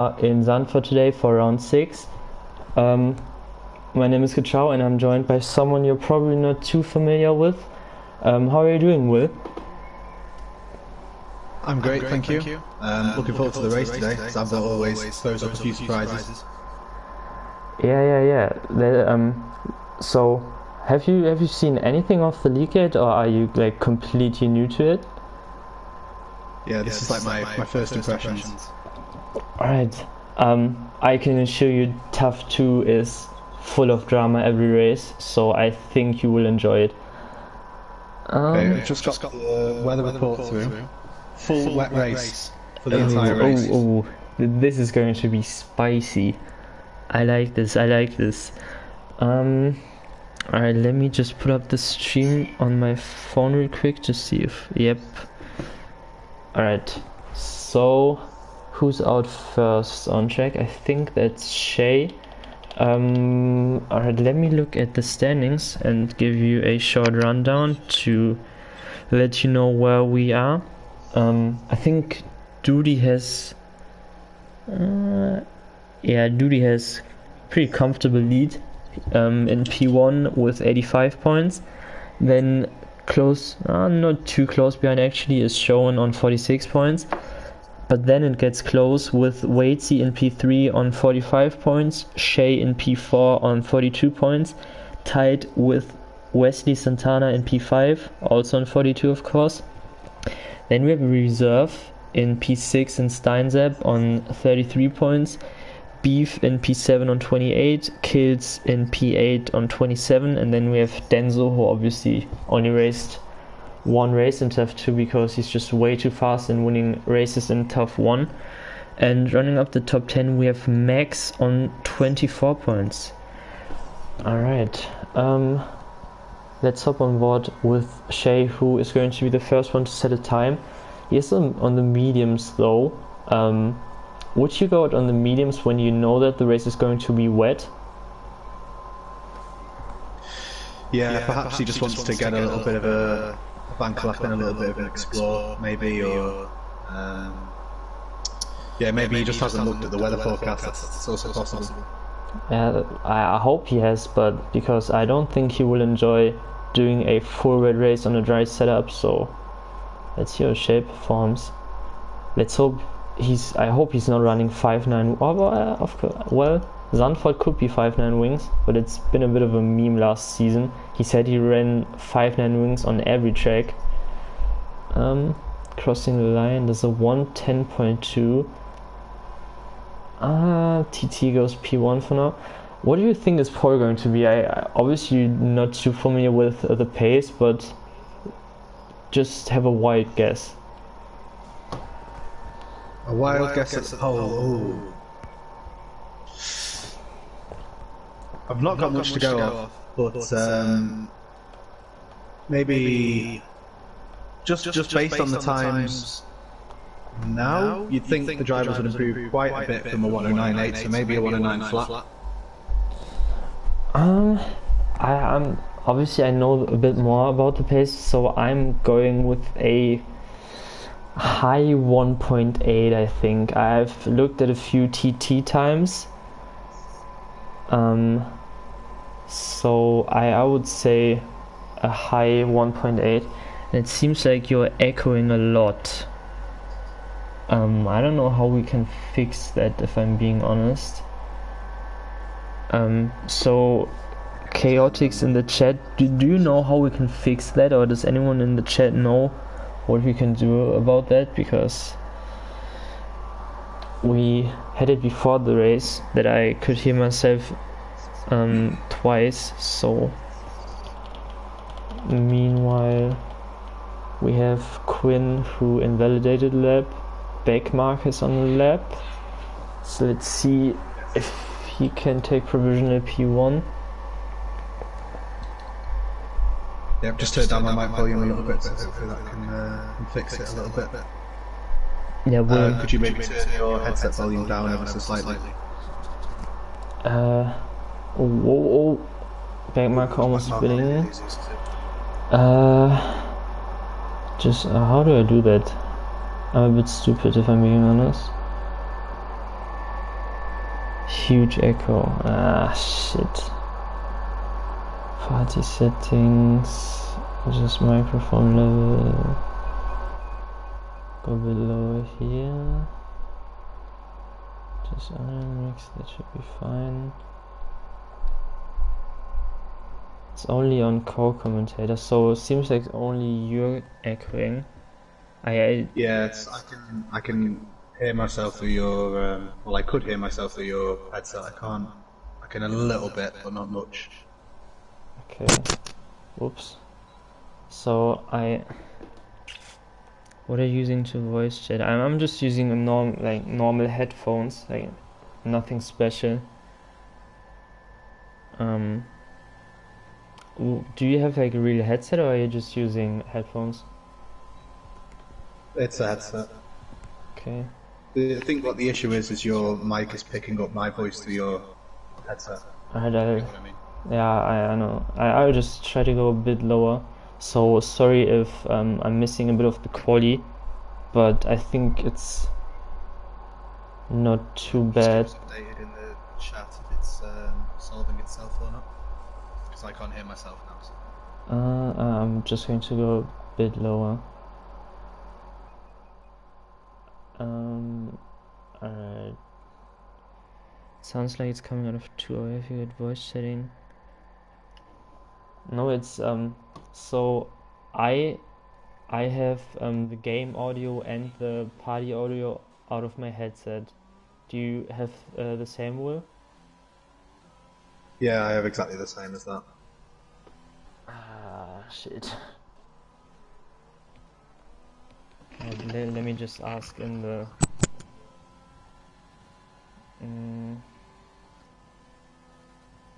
in Zandvoort today for round 6. My name is Kachao and I'm joined by someone you're probably not too familiar with. How are you doing, Will? I'm great, thank you. Looking forward to the race today. Zandvoort always throws up a few surprises. Yeah. So, have you seen anything of the league yet, or are you like completely new to it? Yeah, this is like my first impressions. Alright. I can assure you TUF2 is full of drama every race, so I think you will enjoy it. Okay, just got the weather report through. Full wet race for the entire race. This is going to be spicy. I like this. Alright, let me just put up the stream on my phone real quick to see if... Yep. Alright, so who's out first on track? I think that's Shay. Alright, let me look at the standings and give you a short rundown to let you know where we are. I think Duty has Duty has pretty comfortable lead in P1 with 85 points. Then close, not too close behind actually, is shown on 46 points. But then it gets close with Waitsy in P3 on 45 points, Shay in P4 on 42 points, tied with Wesley Santana in P5, also on 42 of course. Then we have a reserve in P6 and Steinzeb on 33 points, Beef in P7 on 28, Kills in P8 on 27, and then we have Denzo, who obviously only raced one race in TUF2 because he's just way too fast in winning races in TUF1. And running up the top 10 we have Max on 24 points. Alright, let's hop on board with Shay, who is going to be the first one to set a time. He is on the mediums though. Would you go out on the mediums when you know that the race is going to be wet? Yeah, perhaps he just wants to get a little bit of a bank lap and a little bit of an explore, maybe, or maybe he just hasn't looked at the weather forecast. That's also possible. Yeah, I hope he has, but because I don't think he will enjoy doing a full wet race on a dry setup. So let's see how Shay performs. Let's hope I hope he's not running 5.9. Of course, well, Zandvoort could be 5.9 wings, but it's been a bit of a meme last season. He said he ran 5.9 wings on every track. Crossing the line, there's a 110.2. TT goes P1 for now. What do you think is pole going to be? I obviously not too familiar with the pace, but just have a wild guess. A wild guess at the pole. I've not got much to go off, but maybe just based on the times now, you'd think the drivers would improve quite a bit from a 109.8, so maybe a 109 flat. I'm obviously I know a bit more about the pace, so I'm going with a high 1.8. I think I've looked at a few TT times. So I would say a high 1.8. And it seems like you're echoing a lot. I don't know how we can fix that, if I'm being honest. So Chaotix in the chat, do you know how we can fix that, or does anyone in the chat know what we can do about that? Because we had it before the race that I could hear myself twice. So meanwhile we have Quinn, who invalidated lap. Backmark is on the lap, so let's see if he can take provisional P1. Yep, just turn down my mic volume a little bit, so hopefully that can fix it a little bit. Yeah, well, could you maybe turn your headset volume down ever so slightly? Whoa, Backmark almost spinning. Just how do I do that? I'm a bit stupid, if I'm being honest. Huge echo. Ah, shit. Party settings. Just microphone level. Go below here. Just mix, that should be fine. It's only on co-commentator, so it seems like only you're echoing. Yeah, I can hear myself through your well, I could hear myself through your headset. I can't. I can a little bit, but not much. Okay. Whoops. So what are you using to voice chat? I'm just using a normal headphones, like nothing special. Do you have like a real headset, or are you just using headphones? It's a headset. Okay. I think what the issue is your mic is picking up my voice through your headset. Alright, You know what I mean? yeah, I know. I'll just try to go a bit lower. So sorry if I'm missing a bit of the quality, but I think it's not too bad. Just updated in the chat if it's solving itself or not, because I can't hear myself now. So. I'm just going to go a bit lower. Alright. Sounds like it's coming out of 2 if you got voice chatting. No, it's so I have the game audio and the party audio out of my headset. Do you have the same, Will? Yeah, I have exactly the same as that. Ah, shit. Let me just ask in the...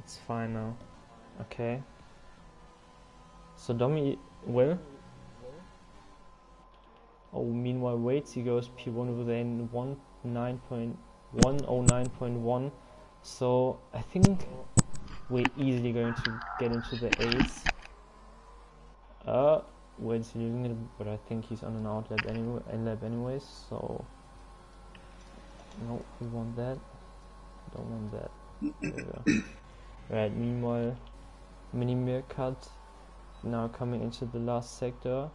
it's fine now. Okay. So Domi, Will? Oh, meanwhile, waits, he goes P1 with a 109.1. So I think we're easily going to get into the 8s. Wait's losing it, but I think he's on an outlap anyways, so no, we want that. Don't want that. There we go. Right, meanwhile, mini meerkat now coming into the last sector.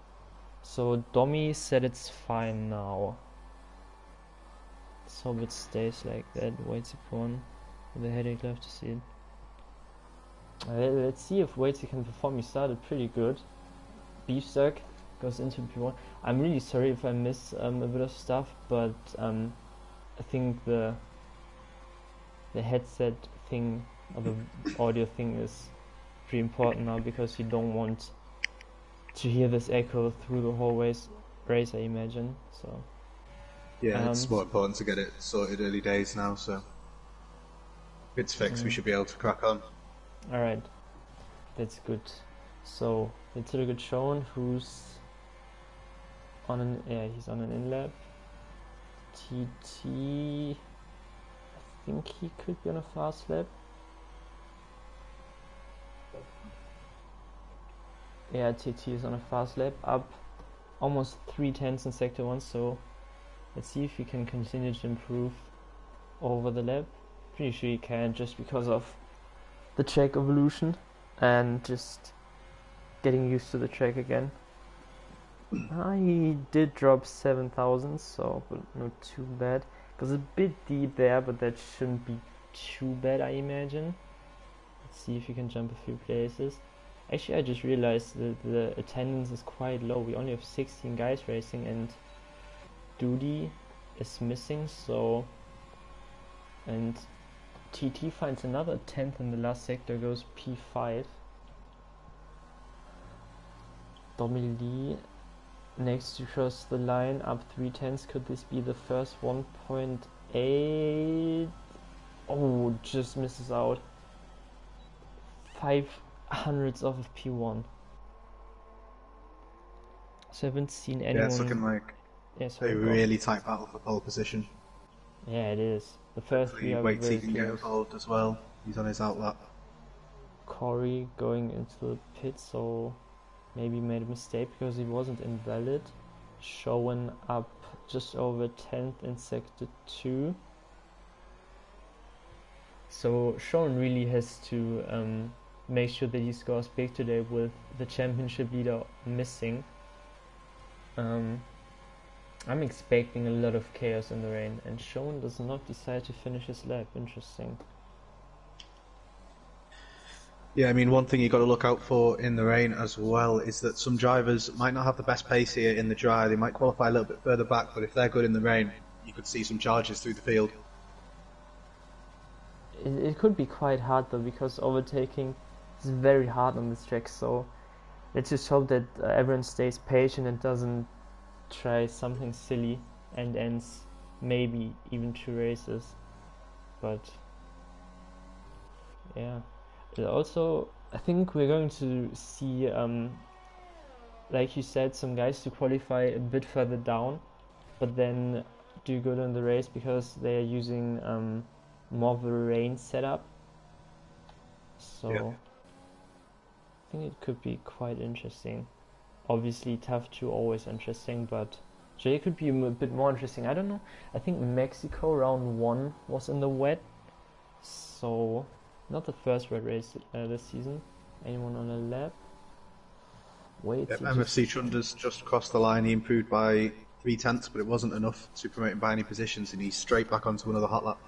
So Domi said it's fine now. So it stays like that. Waitsy P1 with a headache, love to see it. Let's see if Waitsy can perform. He started pretty good. Beefstuck goes into P1. I'm really sorry if I miss a bit of stuff, but I think the headset thing or the audio thing is pretty important now, because you don't want to hear this echo through the whole race, I imagine. So yeah, it's more important to get it sorted early days now. So if it's fixed, we should be able to crack on. All right, that's good. So it's a good shown who's on an he's on an in-lap. TT, I think he could be on a fast lap. Yeah, TT is on a fast lap, up almost 3/10 in sector 1, so let's see if he can continue to improve over the lap. Pretty sure he can, just because of the track evolution and just getting used to the track again. He did drop 7,000, so but not too bad. Goes a bit deep there, but that shouldn't be too bad, I imagine. Let's see if he can jump a few places. Actually, I just realized that the attendance is quite low. We only have 16 guys racing, and Duty is missing, so... And TT finds another 10th in the last sector, goes P5. Domily next to cross the line, up 3/10. Could this be the first 1.8? Oh, just misses out. 5/100ths of a P1. So I haven't seen anyone... Yeah, it's looking like a really tight battle for pole position. Yeah, it is. The first three are Waits he very can get close. involved as well. He's on his outlap. Corey going into the pit, so maybe made a mistake because he wasn't invalid. Showing up just over 10th in sector 2. So Sean really has to make sure that he scores big today with the championship leader missing. I'm expecting a lot of chaos in the rain, and Sean does not decide to finish his lap. Interesting. Yeah, I mean, one thing you've got to look out for in the rain as well is that some drivers might not have the best pace here in the dry. They might qualify a little bit further back, but if they're good in the rain, you could see some charges through the field. It could be quite hard though, because overtaking is very hard on this track. So let's just hope that everyone stays patient and doesn't try something silly and ends maybe even 2 races. But yeah. Also, I think we're going to see, like you said, some guys to qualify a bit further down, but then do good in the race because they are using more of a rain setup. So Yeah. I think it could be quite interesting. Obviously, TUF2 always interesting, but J could be a bit more interesting. I don't know. I think Mexico round 1 was in the wet, so not the first wet race this season. Anyone on a lap? Wait, Yep, MFC Chunder's just crossed the line. He improved by 3/10, but it wasn't enough to promote him by any positions, and he's straight back onto another hot lap.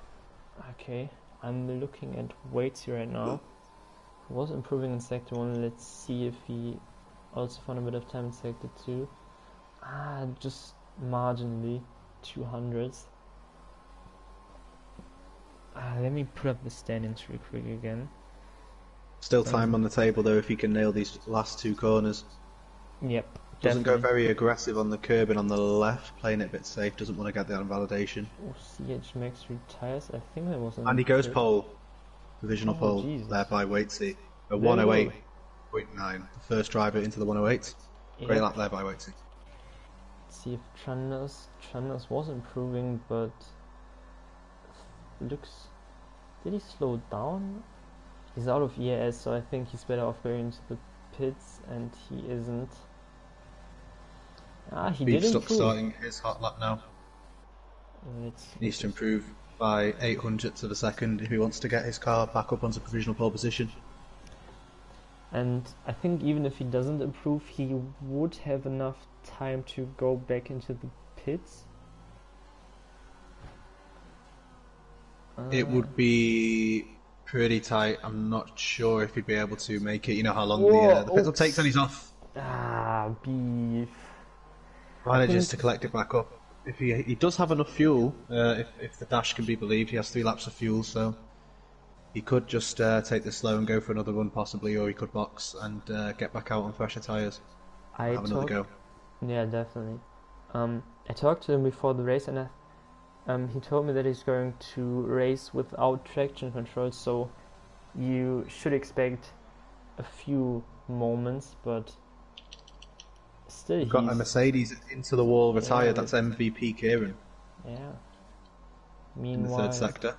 Okay, I'm looking at weights right now. He was improving in sector 1. Let's see if he also found a bit of time in sector 2. Just marginally 200s. Let me put up the standings real quick again. Still time on the table though if he can nail these last 2 corners. Yep. Doesn't go definitely. very aggressive on the curb and on the left, playing it a bit safe, doesn't want to get that on validation. Oh, CH Max retires. I think that was an And he goes pole, provisional pole, Jesus. there by Waitsy. A There we go. 108.9, the first driver into the 108. Great Yep. lap there by Waitsy. Let's see if Tranders was improving, but looks. Did he slow down? He's out of EAS, so I think he's better off going into the pits, and he isn't. He did Beef improve. starting his hot lap now. Needs to improve by 800ths of a second if he wants to get his car back up onto provisional pole position. And I think even if he doesn't improve, he would have enough time to go back into the pits. It would be pretty tight. I'm not sure if he'd be able to make it. You know how long the pit stop takes when he's off. Beef. Manages to collect it back up. If he does have enough fuel, if the dash can be believed, he has 3 laps of fuel, so he could just take this slow and go for another run possibly, or he could box and get back out on fresher tyres. Have another go. Yeah, definitely. I talked to him before the race, and he told me that he's going to race without traction control, so you should expect a few moments, but still You've got a Mercedes into the wall retired, that's MVP Kieran. Yeah. In Meanwhile, the 3rd sector.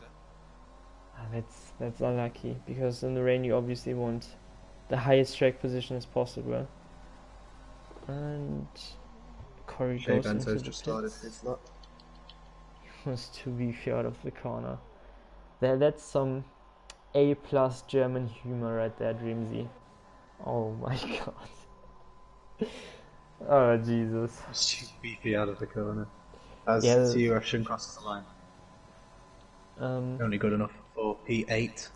That's unlucky, because in the rain you obviously want the highest track position as possible. And Corey goes into the just started his lap. He was too beefy out of the corner. That's some A+ German humor right there, Dreamsy. Oh my god. Oh Jesus. Just too beefy out of the corner. As TUF crosses the line. Only good enough for P8.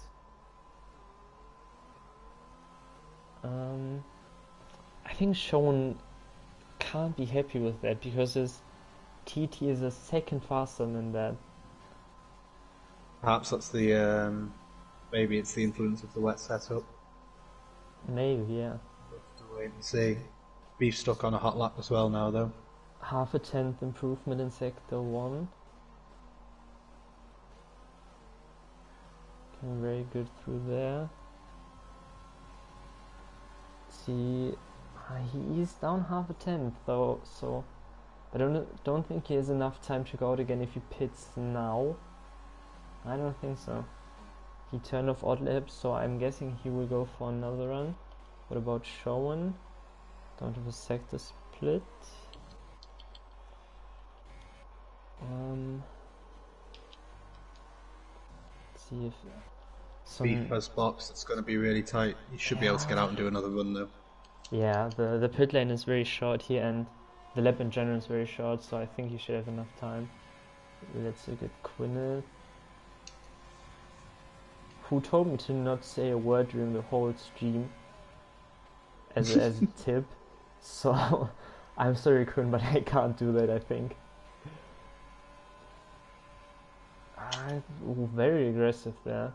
I think Sean can't be happy with that, because his TT is a second faster than that. Perhaps that's the maybe it's the influence of the wet setup. Maybe, yeah. We'll have to wait and see. Beef stuck on a hot lap as well now though. Half a tenth improvement in sector 1. Came very good through there. See, he is down half a tenth though, so I don't think he has enough time to go out again if he pits now. I don't think so. He turned off odd laps, so I'm guessing he will go for another run. What about Showen? Don't have a sector split. Let's see if Beef as box, it's going to be really tight. You should be able to get out and do another run though. Yeah, the pit lane is very short here, and the lap in general is very short, so I think you should have enough time. Let's look at Quinn, who told me to not say a word during the whole stream as a tip. So I'm sorry, Quinn, but I can't do that, I think. Very aggressive there.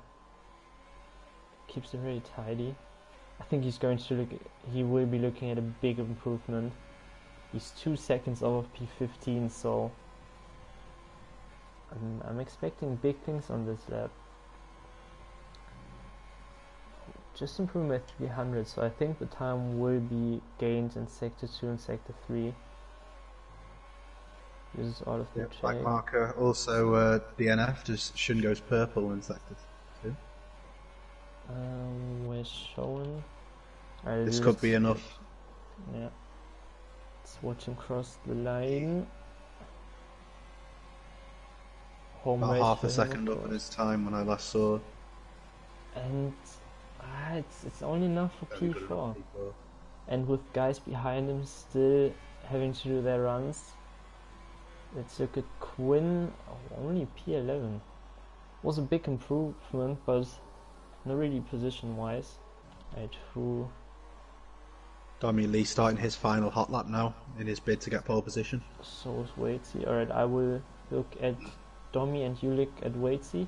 Keeps it very tidy. I think he's going to he will be looking at a big improvement. He's 2 seconds off of P15, so I'm expecting big things on this lap. Just improving by 300, so I think the time will be gained in Sector 2 and Sector 3. Uses all of the black marker. Also, DNF just shouldn't goes purple in Sector 2. We're showing. This could be enough. Yeah. Let's watch him cross the line. Home About race half a second up in his time when I last saw. And it's only enough for P4. And with guys behind him still having to do their runs. Let's look at Quinn. Oh, only P11. Was a big improvement, but not really position wise. Right, who? Dommy Lee starting his final hot lap now in his bid to get pole position. So is Waitsy. Alright, I will look at Dommy and you look at Waitsy.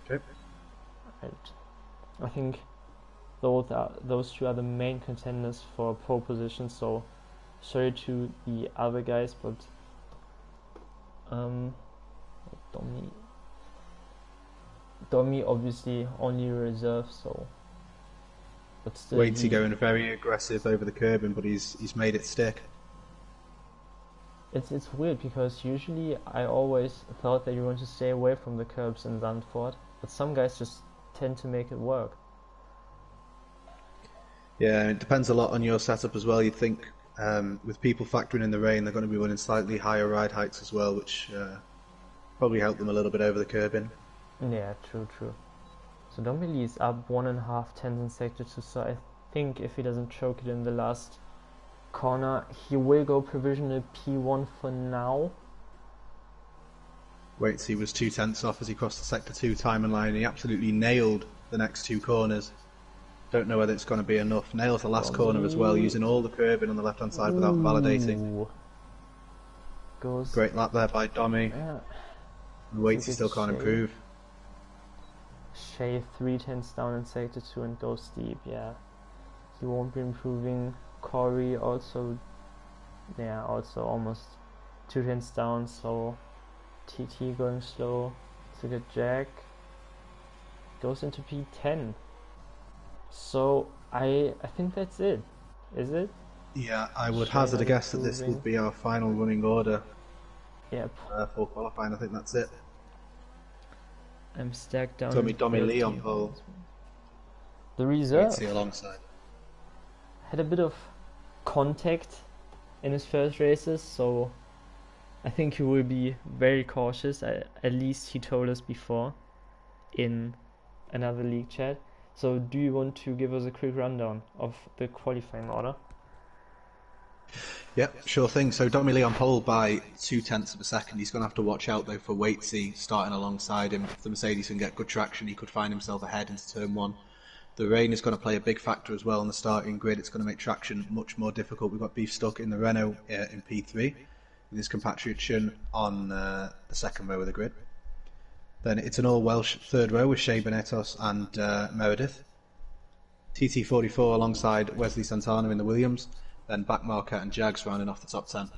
Okay. Right. I think those two are the main contenders for pole position, so sorry to the other guys, but Dommy obviously only reserve, so but still Waitsy going very aggressive over the curbing, but he's made it stick. It's weird because usually I always thought that you want to stay away from the curbs in Zandvoort, but some guys just tend to make it work. Yeah, it depends a lot on your setup as well. You'd think with people factoring in the rain, they're going to be running slightly higher ride heights as well, which probably help them a little bit over the curbing. Yeah, true. So Domily is up 1.5 tenths in Sector 2, so I think if he doesn't choke it in the last corner, he will go provisional P1 for now. Waitsy was 2 tenths off as he crossed the Sector 2 timing line. He absolutely nailed the next 2 corners. Don't know whether it's going to be enough. Nails the last corner as well, using all the curbing on the left hand side without validating. Great lap there by Dommy. Yeah. Waitsy still can't improve. Shave 3 tenths down in Sector 2 and go steep, yeah. He won't be improving. Corey also almost 2 tenths down, so TT going slow. It's a good Jack. Goes into P10. So I think that's it. Is it? Yeah, I would hazard a guess that this will be our final running order. Yep. For qualifying, I think that's it. I'm stacked down. Dommy Lee on pole. The reserve Waitsy alongside. had a bit of contact in his first races, so I think he will be very cautious. At least he told us before in another league chat. So do you want to give us a quick rundown of the qualifying order? Yep, sure thing. So Dommy Lee on pole by 2 tenths of a second. He's going to have to watch out though for Waitsy starting alongside him. If the Mercedes can get good traction, he could find himself ahead into turn 1. The rain is going to play a big factor as well on the starting grid. It's going to make traction much more difficult. We've got Beef stuck in the Renault in P3 with his compatriot Shun on the second row of the grid. Then it's an all-Welsh third row with Shea Benetos and Meredith. TT44 alongside Wesley Santana in the Williams. Then Backmarker and Jags rounding off the top 10.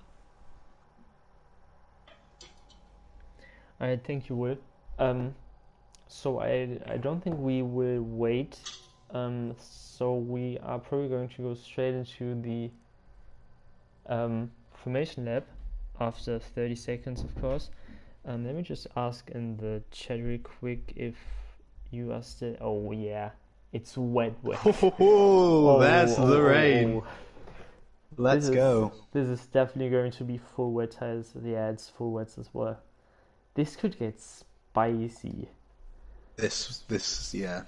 I think you will. So I don't think we will wait. So we are probably going to go straight into the formation lab after 30 seconds, of course. Let me just ask in the chat real quick if you are still. Oh yeah, it's wet. Oh, that's the rain. Let's go. This is definitely going to be full wet tires. Yeah, it's full wets as well. This could get spicy. Yeah.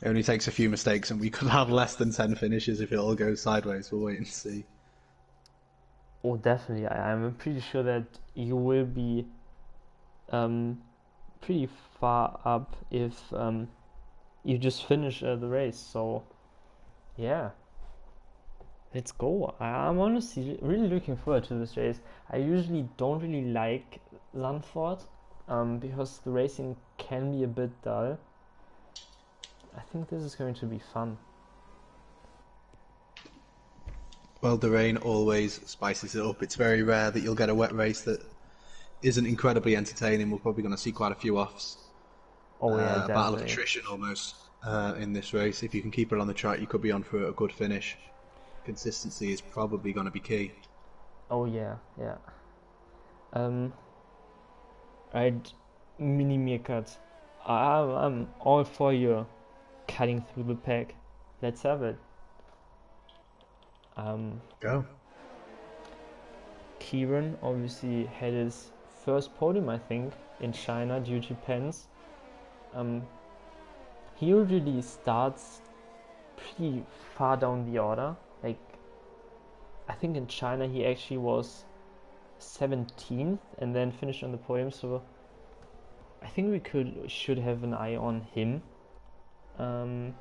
It only takes a few mistakes, and we could have less than 10 finishes if it all goes sideways. We'll wait and see. Oh, definitely. I'm pretty sure that you will be um, pretty far up if you just finish the race. So, yeah, let's go. I'm honestly really looking forward to this race. I usually don't really like Zandvoort because the racing can be a bit dull. I think this is going to be fun. Well, the rain always spices it up. It's very rare that you'll get a wet race that isn't incredibly entertaining. We're probably going to see quite a few offs. Oh yeah, A battle of definitely. attrition almost in this race. If you can keep it on the track, you could be on for a good finish. Consistency is probably going to be key. Oh yeah, yeah. Um, right, mini meerkat. I'm all for you cutting through the pack. Let's have it. Um, Go. Kieran obviously had his first podium, I think, in China due to pens. Um, he usually starts pretty far down the order. Like, I think in China he actually was 17th and then finished on the podium. So I think we should have an eye on him. Um,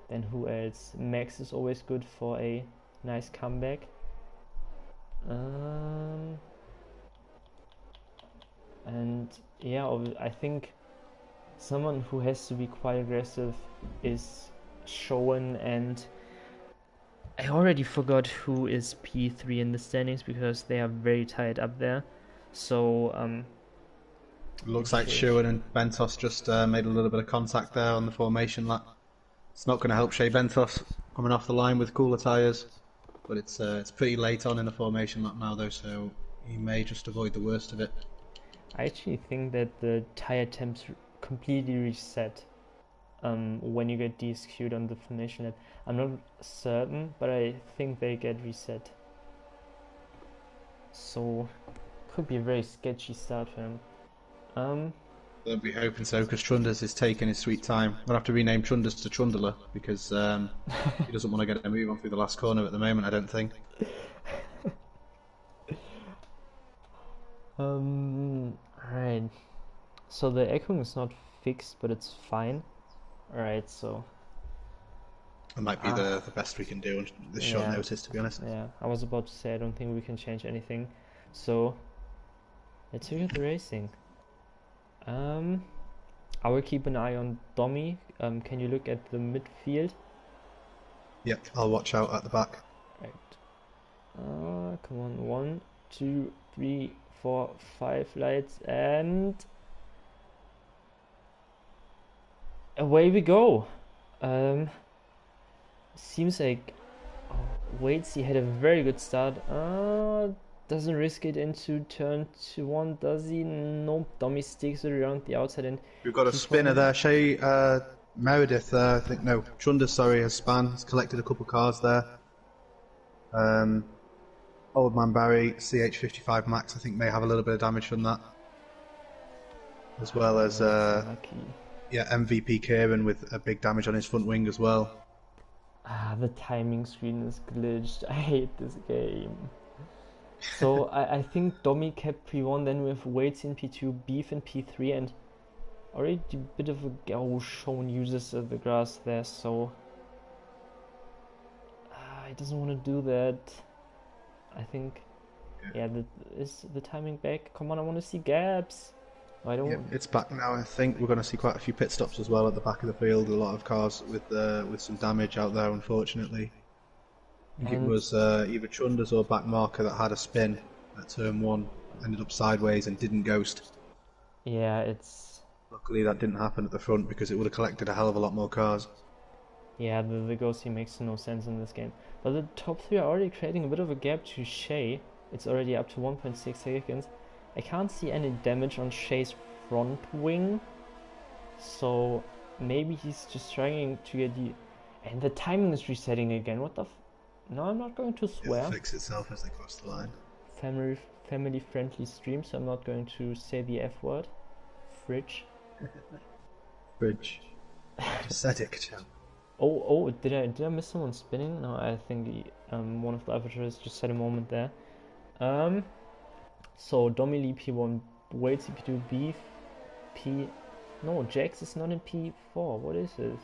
then who else? Max is always good for a nice comeback. Um, and yeah, I think someone who has to be quite aggressive is Showen, and I already forgot who is P3 in the standings because they are very tight up there. So Looks let's like see. Sherwin and Bentos just made a little bit of contact there on the formation lap. It's not going to help Shea Bentos coming off the line with cooler tyres, but it's pretty late on in the formation lap now though, so he may just avoid the worst of it. I actually think that the tire temps completely reset when you get DSQ'd on the formation lap. I'm not certain, but I think they get reset. So could be a very sketchy start for him. Um, They'll be hoping so, because Trunders is taking his sweet time. We'll have to rename Trunders to Trundler, because he doesn't want to get a move on through the last corner at the moment, I don't think. right. So the echoing is not fixed, but it's fine. Alright, so It might be ah, the best we can do on this short yeah, notice, to be honest. yeah. I was about to say I don't think we can change anything. So let's look at the racing. Um, I will keep an eye on Domi. Can you look at the midfield? Yep, I'll watch out at the back. Right. Come on. 1, 2, 3, 4, 5 lights, and away we go. Seems like Waits, he had a very good start. Doesn't risk it into turn 1, does he? Nope. Domi sticks it around the outside and We've got a keep spinner on. there. Shay Meredith, I think, no, Trunders, sorry, has span. He's collected a couple of cars there. Um, Old Man Barry, CH55 Max, I think, may have a little bit of damage from that. As well as, That's unlucky. yeah, MVP Kieran with a big damage on his front wing as well. The timing screen is glitched. I hate this game. So I think Domi kept P1, then we have Waits in P2, Beef in P3, and already a bit of a Shown uses the grass there, so he doesn't want to do that. I think, yeah, is the timing back? Come on, I want to see gaps. I don't. Yep, it's back now. I think we're going to see quite a few pit stops as well at the back of the field. A lot of cars with some damage out there, unfortunately. I think it And was either Chunders or back marker that had a spin at turn one, ended up sideways and didn't ghost. yeah, it's Luckily, that didn't happen at the front because it would have collected a hell of a lot more cars. yeah, the ghosting makes no sense in this game. But the top three are already creating a bit of a gap to Shay. It's already up to 1.6 seconds. I can't see any damage on Shay's front wing, so maybe he's just trying to get the. And the timing is resetting again. What the? No, I'm not going to It'll swear. fix itself as they cross the line. Family friendly stream, so I'm not going to say the F word. Fridge. Bridge. Pathetic, champ. Oh, did I miss someone spinning? No, I think one of the avatars just had a moment there. So Domily P1, Wait P2, Beef, P. No, Jax is not in P4. What is this?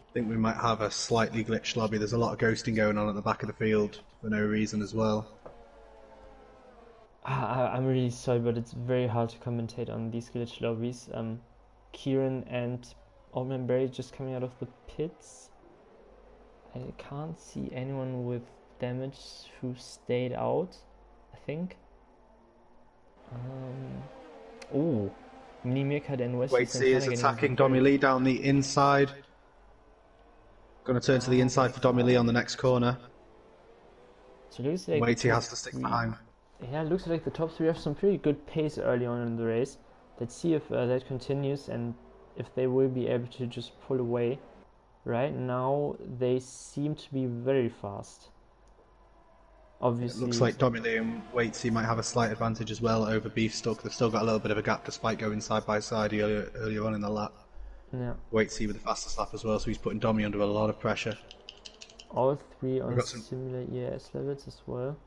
I think we might have a slightly glitched lobby. There's a lot of ghosting going on at the back of the field for no reason as well. I'm really sorry, but it's very hard to commentate on these glitch lobbies. Kieran and Oldman Berry just coming out of the pits. I can't see anyone with damage who stayed out, I think. Oh, Mini Meerkat and Wesley Waitsy is attacking Dommy Lee down the inside. Going to turn to the inside for Dommy Lee on the next corner. So it looks like Waitsy has to stick behind. Yeah, it looks like the top three have some pretty good pace early on in the race. Let's see if that continues and if they will be able to just pull away. Right now, they seem to be very fast. Obviously, it looks like Dommy Lee and Waitsy might have a slight advantage as well over Beefstuck. They've still got a little bit of a gap despite going side by side earlier on in the lap. Yeah. Waitsy with the fastest lap as well, so he's putting Dommy under a lot of pressure. All three on similar ES levels as well.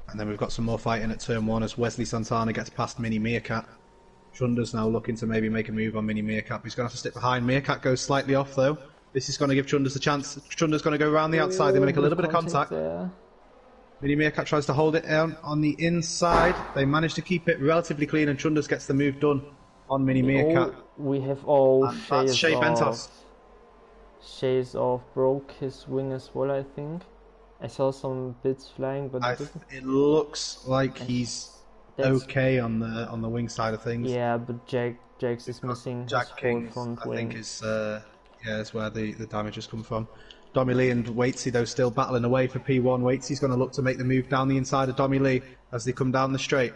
And then we've got some more fighting at turn 1 as Wesley Santana gets past Mini Meerkat. Chunder's now looking to maybe make a move on Mini Meerkat, but he's going to have to stick behind. Meerkat goes slightly off though. This is going to give Chunders a chance. Chunder's going to go around the outside, they make a little bit of contact. There. Mini Meerkat tries to hold it down on the inside. They manage to keep it relatively clean and Chunders gets the move done on Mini Meerkat. We have Shea Bentos. Shay's off, broke his wing as well, I think. I saw some bits flying, but it looks like he's okay on the wing side of things. Yeah, but Jax is missing. Jack King, I think, is where the damage has come from. Dommy Lee and Waitsy, though, still battling away for P1. Waitsy's going to look to make the move down the inside of Dommy Lee as they come down the straight.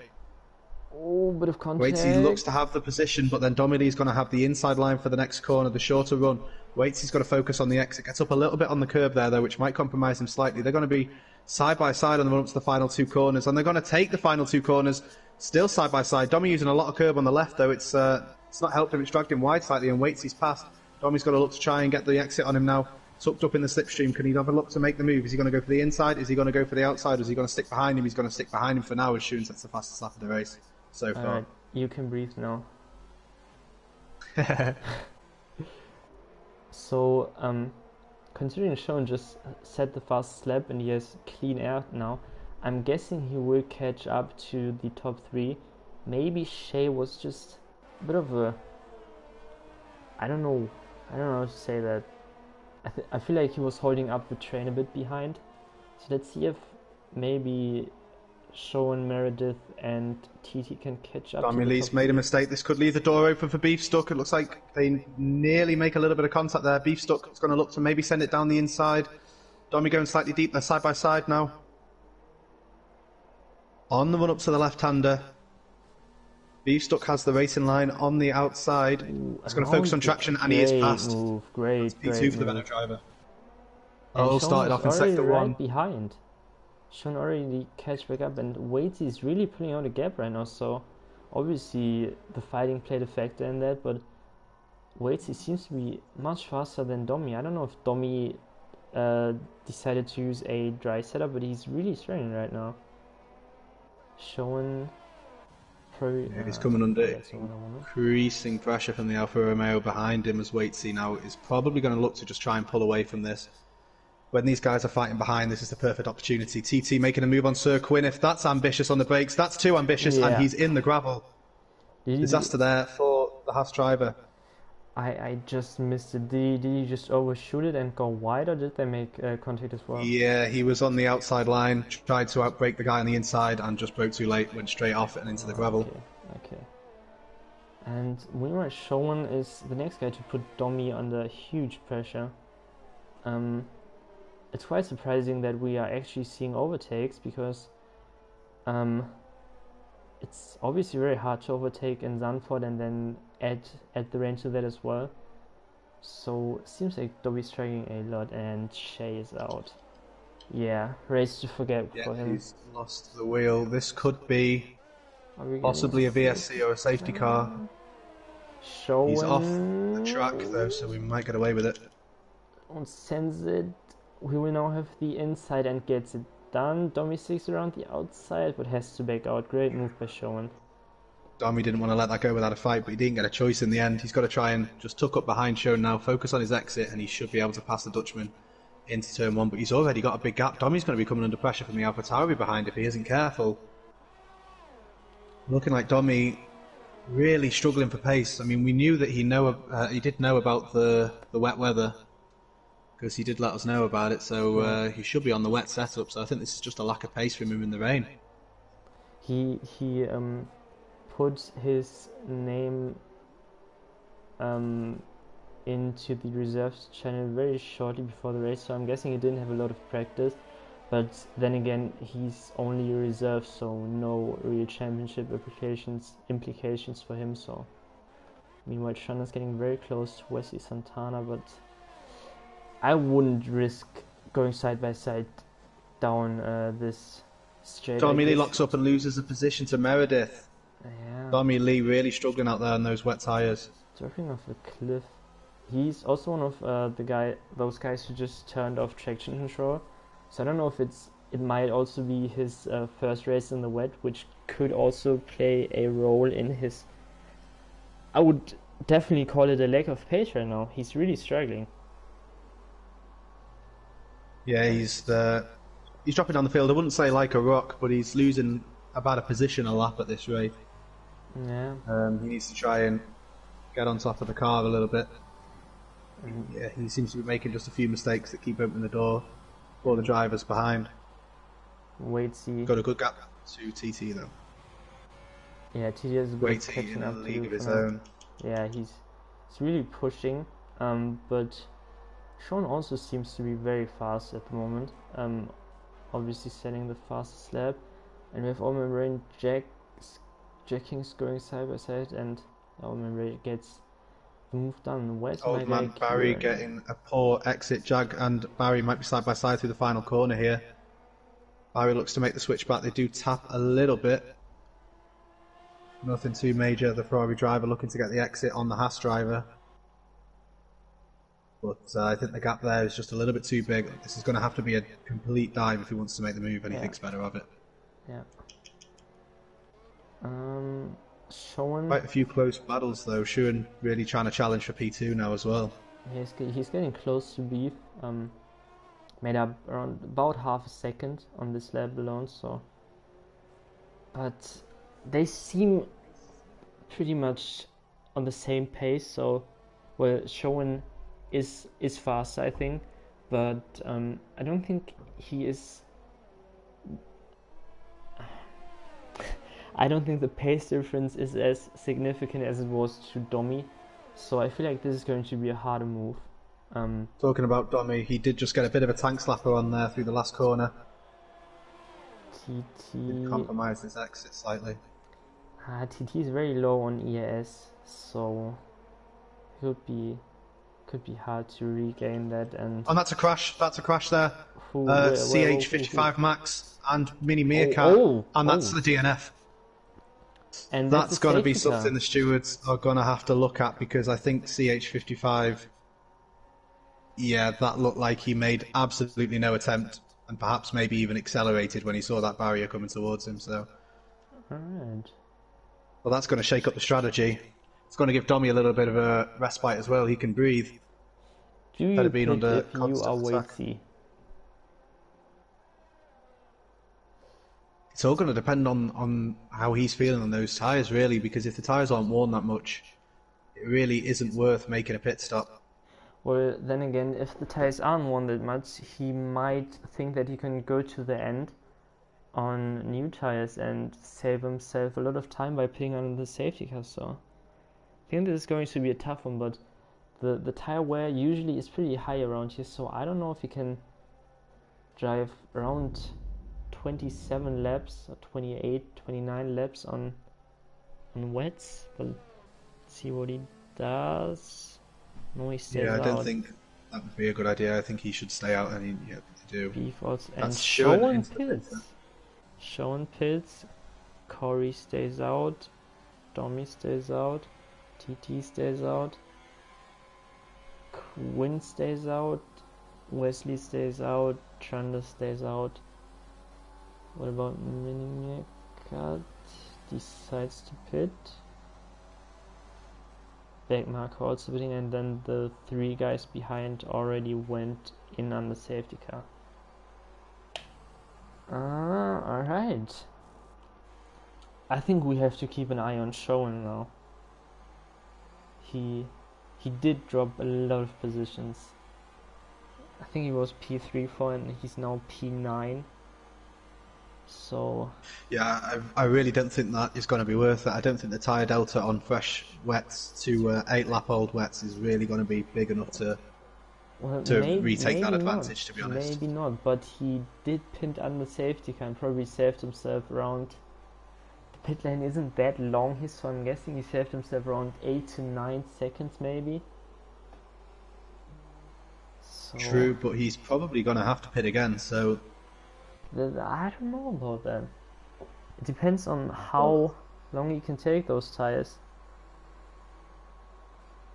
Oh, bit of contact. Waitsy looks to have the position, but then Dommy Lee's going to have the inside line for the next corner, the shorter run. Waitsy's got to focus on the exit. Gets up a little bit on the curb there, though, which might compromise him slightly. They're going to be side by side on the run up to the final 2 corners, and they're going to take the final 2 corners still side by side. Dommy using a lot of curb on the left, though. It's not helped him. It's dragged him wide slightly, and Waitsy's passed. Dommy's got to look to try and get the exit on him now. Tucked up in the slipstream. Can he have a look to make the move? Is he going to go for the inside? Is he going to go for the outside? Is he going to stick behind him? He's going to stick behind him for now, as Shoons that's the fastest lap of the race so far. Alright, you can breathe now. So, considering Sean just set the fastest lap and he has clean air now, I'm guessing he will catch up to the top 3. Maybe Shay was just a bit of a... I don't know how to say that. I feel like he was holding up the train a bit behind. So let's see if maybe Sean, Meredith and TT can catch up. Dommy Lee's made a mistake. This could leave the door open for Beefstuck. It looks like they nearly make a little bit of contact there. Beefstuck is going to look to maybe send it down the inside. Dommy going slightly deep. They're side by side now. On the run up to the left-hander. Beefstuck has the racing line on the outside. He's going to focus on traction and he is passed. Great P2 for the Renault driver. All started off in sector 1. Behind. Sean already catch back up and Waitsy is really pulling out a gap right now, so obviously the fighting played a factor in that, but Waitsy seems to be much faster than Dommy. I don't know if Dommy decided to use a dry setup, but he's really struggling right now. Sean... he's coming under increasing pressure from the Alfa Romeo behind him as Waitsy now is probably going to look to just try and pull away from this. When these guys are fighting behind, this is the perfect opportunity. TT making a move on Sir Quinn. If that's ambitious on the brakes, that's too ambitious, and he's in the gravel. Disaster there for the Haas driver. I just missed it. Did he just overshoot it and go wide, or did they make contact as well? Yeah, he was on the outside line, tried to outbrake the guy on the inside, and just broke too late, went straight off and into the gravel. Okay. And meanwhile, Sean is the next guy to put Dommy under huge pressure. It's quite surprising that we are actually seeing overtakes because it's obviously very hard to overtake in Zandvoort and then add the range to that as well. So it seems like Dobby's struggling a lot and Shay is out. Yeah, race to forget for him. He's lost the wheel. This could be possibly a VSC or a safety car. He's off Showing the track though, so we might get away with it. and sends it. We will now have the inside and gets it done. Domi 6 around the outside, but has to back out. Great move by Showen. Domi didn't want to let that go without a fight, but he didn't get a choice in the end. He's got to try and just tuck up behind Showen now, focus on his exit, and he should be able to pass the Dutchman into turn 1. But he's already got a big gap. Domi's going to be coming under pressure from the AlphaTauri behind if he isn't careful. Looking like Domi really struggling for pace. I mean, we knew that he did know about the wet weather, because he did let us know about it, so he should be on the wet setup, so I think this is just a lack of pace from him in the rain. He put his name into the reserves channel very shortly before the race, so I'm guessing he didn't have a lot of practice, but then again he's only a reserve, so no real championship implications for him. So meanwhile Sean is getting very close to Wesley Santana, but I wouldn't risk going side by side down this straight. Tommy Lee locks up and loses the position to Meredith. Yeah. Tommy Lee really struggling out there on those wet tyres. Surfing off a cliff. He's also one of those guys who just turned off traction control. So I don't know if it might also be his first race in the wet, which could also play a role in his. I would definitely call it a lack of pace right now. He's really struggling. Yeah, he's dropping down the field. I wouldn't say like a rock, but he's losing about a position a lap at this rate. Yeah. He needs to try and get on top of the car a little bit. Yeah, he seems to be making just a few mistakes that keep opening the door for the drivers behind. Wait, see. Got a good gap to TT though. Yeah, TT has a bit of catching up to league of do his for now. own. Yeah, he's really pushing. But Sean also seems to be very fast at the moment. Obviously setting the fastest lap, and we have Allman Rain Jackings going side by side, and Allman Rain gets the move done. Where's Old man Barry getting a poor exit. Jag and Barry might be side by side through the final corner here. Barry looks to make the switch back. They do tap a little bit. Nothing too major. The Ferrari driver looking to get the exit on the Haas driver. But I think the gap there is just a little bit too big. This is going to have to be a complete dive if he wants to make the move, and he thinks better of it. Yeah. Sean. Quite a few close battles though. Sean really trying to challenge for P2 now as well. He's getting close to beef. Made up around about half a second on this lap alone. So, but they seem pretty much on the same pace. So, well, Sean is fast, I think, but I don't think he is. I don't think the pace difference is as significant as it was to Domi, so I feel like this is going to be a harder move. Talking about Domi, he did just get a bit of a tank slapper on there through the last corner. TT compromised his exit slightly. TT is very low on EAS, so could be hard to regain that. And that's a crash. That's a crash there. CH55 Max and Mini Meerkat, and that's the DNF. And that's got to be something the stewards are going to have to look at, because I think CH55, yeah, that looked like he made absolutely no attempt, and perhaps maybe even accelerated when he saw that barrier coming towards him. So, alright. Well, that's going to shake up the strategy. It's going to give Domi a little bit of a respite as well. He can breathe. Do you pick if you are weighty? It's all going to depend on how he's feeling on those tyres, really, because if the tyres aren't worn that much, it really isn't worth making a pit stop. Well, then again, if the tyres aren't worn that much, he might think that he can go to the end on new tyres and save himself a lot of time by putting on the safety car. So I think this is going to be a tough one, but the tyre wear usually is pretty high around here, so I don't know if he can drive around 27 laps or 28, 29 laps on wets, but let's see what he does. No, he stays out. I don't think that would be a good idea. I think he should stay out, and he do. Beef also, and That's Sean pits. Corey stays out. Domi stays out. TT stays out. Quinn stays out. Wesley stays out. Chandler stays out. What about Minimekat? Decides to pit. Backmarker also pitting, and then the 3 guys behind already went in on the safety car. Alright. I think we have to keep an eye on Schoen now. He did drop a lot of positions. I think he was P3 for, and he's now P9. So yeah, I really don't think that is going to be worth it. I don't think the tyre delta on fresh wets to 8-lap-old wets is really going to be big enough to retake that advantage, to be honest. Maybe not, but he did pin under safety car and probably saved himself around. The pit lane isn't that long here, so I'm guessing he saved himself around 8 to 9 seconds maybe. So, true, but he's probably going to have to pit again, so I don't know about that. It depends on how long he can take those tires.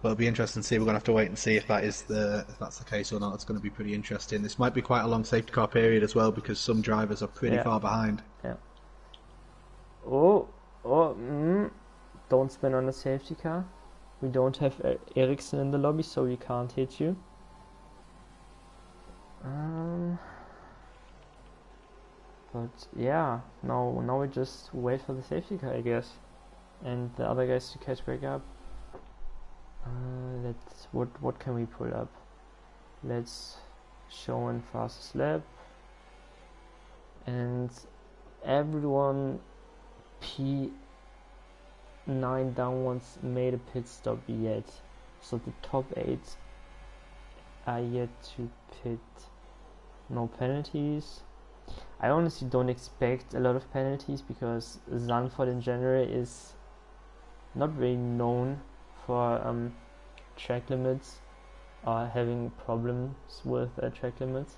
But it'll be interesting to see. We're going to have to wait and see if that's the case or not. It's going to be pretty interesting. This might be quite a long safety car period as well, because some drivers are pretty far behind. Yeah. Don't spin on the safety car. We don't have Ericsson in the lobby, so we can't hit you. But yeah, now we just wait for the safety car, I guess, and the other guys to catch back up. What can we pull up? Let's show in fastest lap, and everyone P9 downwards made a pit stop yet, so the top 8 are yet to pit. No penalties. I honestly don't expect a lot of penalties because Zandvoort in general is not very known for track limits or having problems with track limits.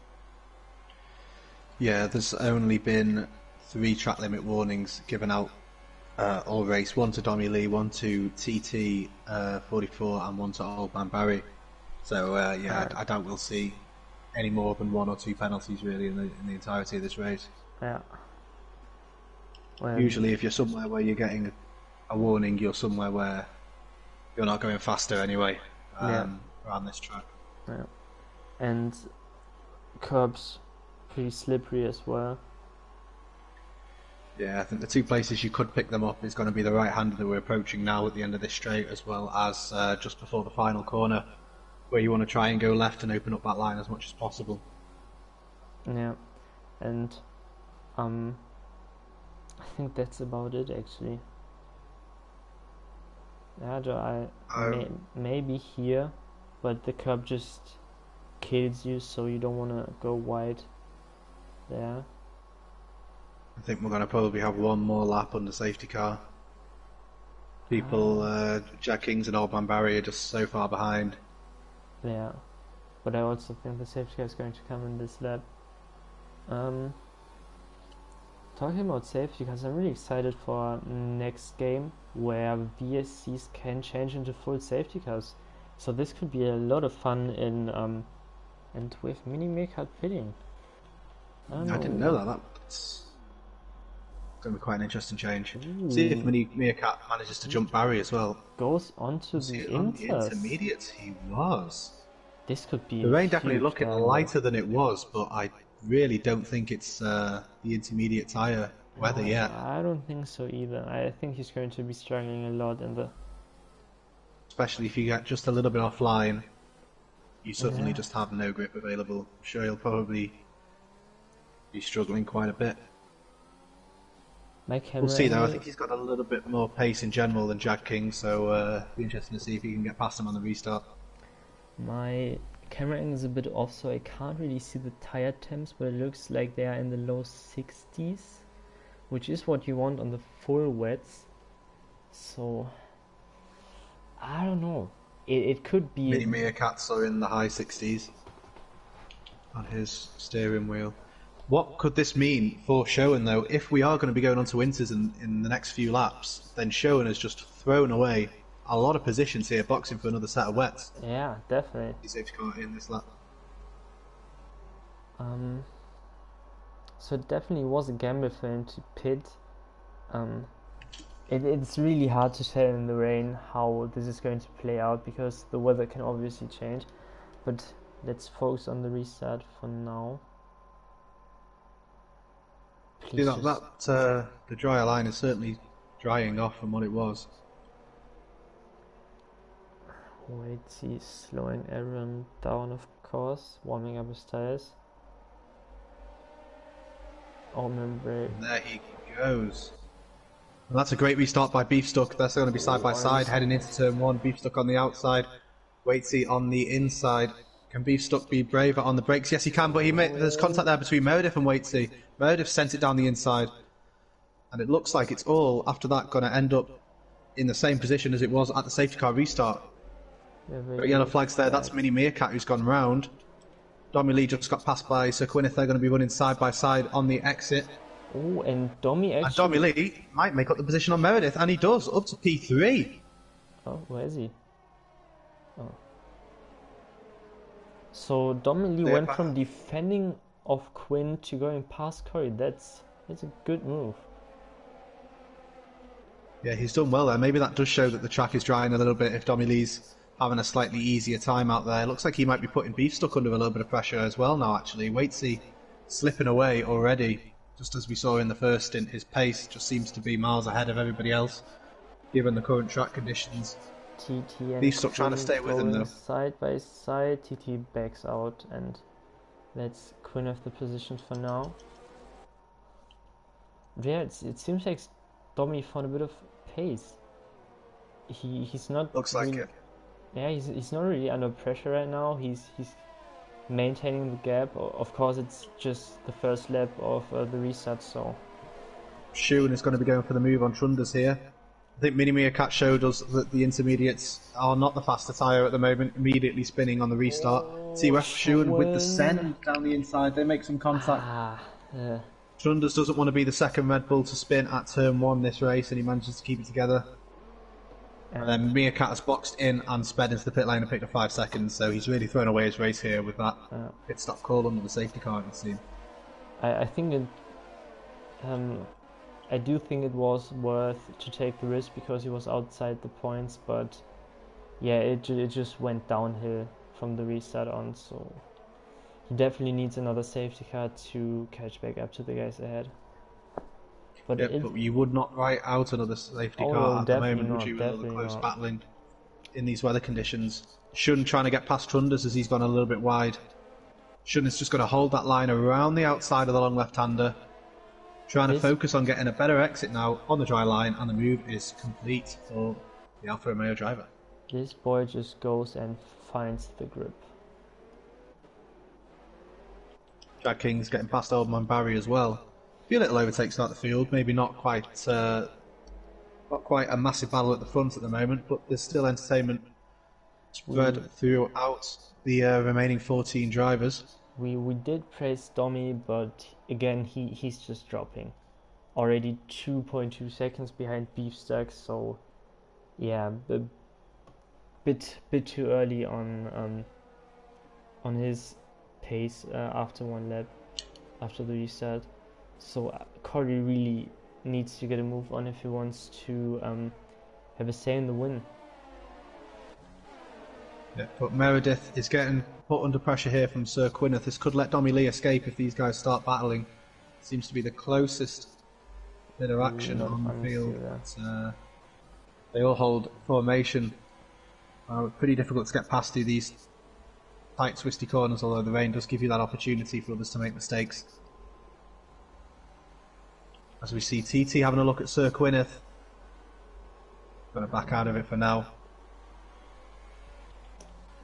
Yeah, there's only been 3 track limit warnings given out all race. 1 to Domi Lee, 1 to TT 44 and 1 to Old Man Barry. So I doubt we'll see any more than 1 or 2 penalties really in the entirety of this race. Yeah. Well, usually if you're somewhere where you're getting a warning, you're somewhere where you're not going faster anyway around this track. Yeah. And curbs pretty slippery as well. Yeah, I think the 2 places you could pick them up is going to be the right hander that we're approaching now at the end of this straight, as well as just before the final corner, where you want to try and go left and open up that line as much as possible. Yeah, and I think that's about it actually. Yeah, maybe here, but the curb just kills you, so you don't want to go wide there. I think we're going to probably have 1 more lap on the safety car. People, Jack Kings and Old Man Barry are just so far behind. Yeah, but I also think the safety car is going to come in this lap. Talking about safety cars, I'm really excited for next game where VSCs can change into full safety cars. So this could be a lot of fun in and with mini-meerkat pitting. I didn't know that. That's going to be quite an interesting change. Ooh. See if Meerkat manages to jump Barry as well. Goes onto the intermediates. He was. This could be. The rain definitely looking lighter than it was, but I really don't think it's the intermediate tyre weather yet. I don't think so either. I think he's going to be struggling a lot in the. Especially if you get just a little bit offline, you suddenly just have no grip available. I'm sure he'll probably be struggling quite a bit. We'll see though. I think he's got a little bit more pace in general than Jack King, so it'll be interesting to see if he can get past him on the restart. My camera angle is a bit off, so I can't really see the tire temps, but it looks like they are in the low 60s, which is what you want on the full wets. So I don't know. It could be. Mini Meerkats are in the high 60s on his steering wheel. What could this mean for Schoen though? If we are going to be going on to winters in the next few laps, then Schoen has just thrown away a lot of positions here, boxing for another set of wets. Yeah, definitely. He's safety car in this lap. So it definitely was a gamble for him to pit. It's really hard to tell in the rain how this is going to play out because the weather can obviously change. But let's focus on the restart for now. Please the dryer line is certainly drying off from what it was. Wait, he's slowing everyone down, of course, warming up his tires. Oh, remember. There he goes. And that's a great restart by Beefstuck. That's going to be side by side, heading into turn 1. Beefstuck on the outside, Waitsy on the inside. Can Beefstuck be braver on the brakes? Yes, he can, but there's contact there between Meredith and Waitsy. Meredith sent it down the inside, and it looks like it's all, after that, going to end up in the same position as it was at the safety car restart. But yellow flags there, that's Mini Meerkat who's gone round. Dommy Lee just got passed by Sir Gwyneth. They're going to be running side by side on the exit. Oh, and Dommy actually... And Dommy Lee might make up the position on Meredith, and he does, up to P3. Oh, where is he? Oh. So Dommy Lee went from defending of Quinn to going past Corey. That's a good move. Yeah, he's done well there. Maybe that does show that the track is drying a little bit if Dommy Lee's having a slightly easier time out there. Looks like he might be putting Beefstuck under a little bit of pressure as well now, actually. Waitsy slipping away already, just as we saw in the first stint. His pace just seems to be miles ahead of everybody else, given the current track conditions. TT and Beefstuck trying to stay with him, though. Side by side, TT backs out, and let's Quinn have the position for now. Yeah, it seems like Dommy found a bit of pace. He's not... Looks like it. Yeah, he's not really under pressure right now. He's maintaining the gap. Of course, it's just the first lap of the restart, so... Shun is going to be going for the move on Trunders here. I think Mini Meerkat showed us that the intermediates are not the faster tyre at the moment, immediately spinning on the restart. See West Shun with the send down the inside. They make some contact. Trunders doesn't want to be the second Red Bull to spin at turn 1 this race, and he manages to keep it together. And then Meerkat has boxed in and sped into the pit lane and picked up 5 seconds, so he's really thrown away his race here with that pit stop call under the safety car, it seems. I think it... I do think it was worth to take the risk because he was outside the points, but yeah, it just went downhill from the restart on, so he definitely needs another safety car to catch back up to the guys ahead. But, but you would not write out another safety car at the moment, would you, with all the close battling in these weather conditions. Shun trying to get past Trunders as he's gone a little bit wide. Shun is just going to hold that line around the outside of the long left-hander. Trying to focus on getting a better exit now on the dry line, and the move is complete for the Alfa Romeo driver. This boy just goes and finds the grip. Jack King's getting past Oldman Barry as well. A few little overtakes throughout the field, maybe not quite a massive battle at the front at the moment, but there's still entertainment spread throughout the remaining 14 drivers. We did praise Dommy, but again he's just dropping. Already 2.2 seconds behind Beefstuck, so yeah, a bit too early on his pace after one lap, after the restart. So Corey really needs to get a move on if he wants to have a say in the win. Yeah, but Meredith is getting put under pressure here from Sir Gwyneth. This could let Dommy Lee escape if these guys start battling. Seems to be the closest bit of action on the field. They all hold formation. Pretty difficult to get past through these tight, twisty corners, although the rain does give you that opportunity for others to make mistakes. As we see TT having a look at Sir Gwyneth. Going to back out of it for now.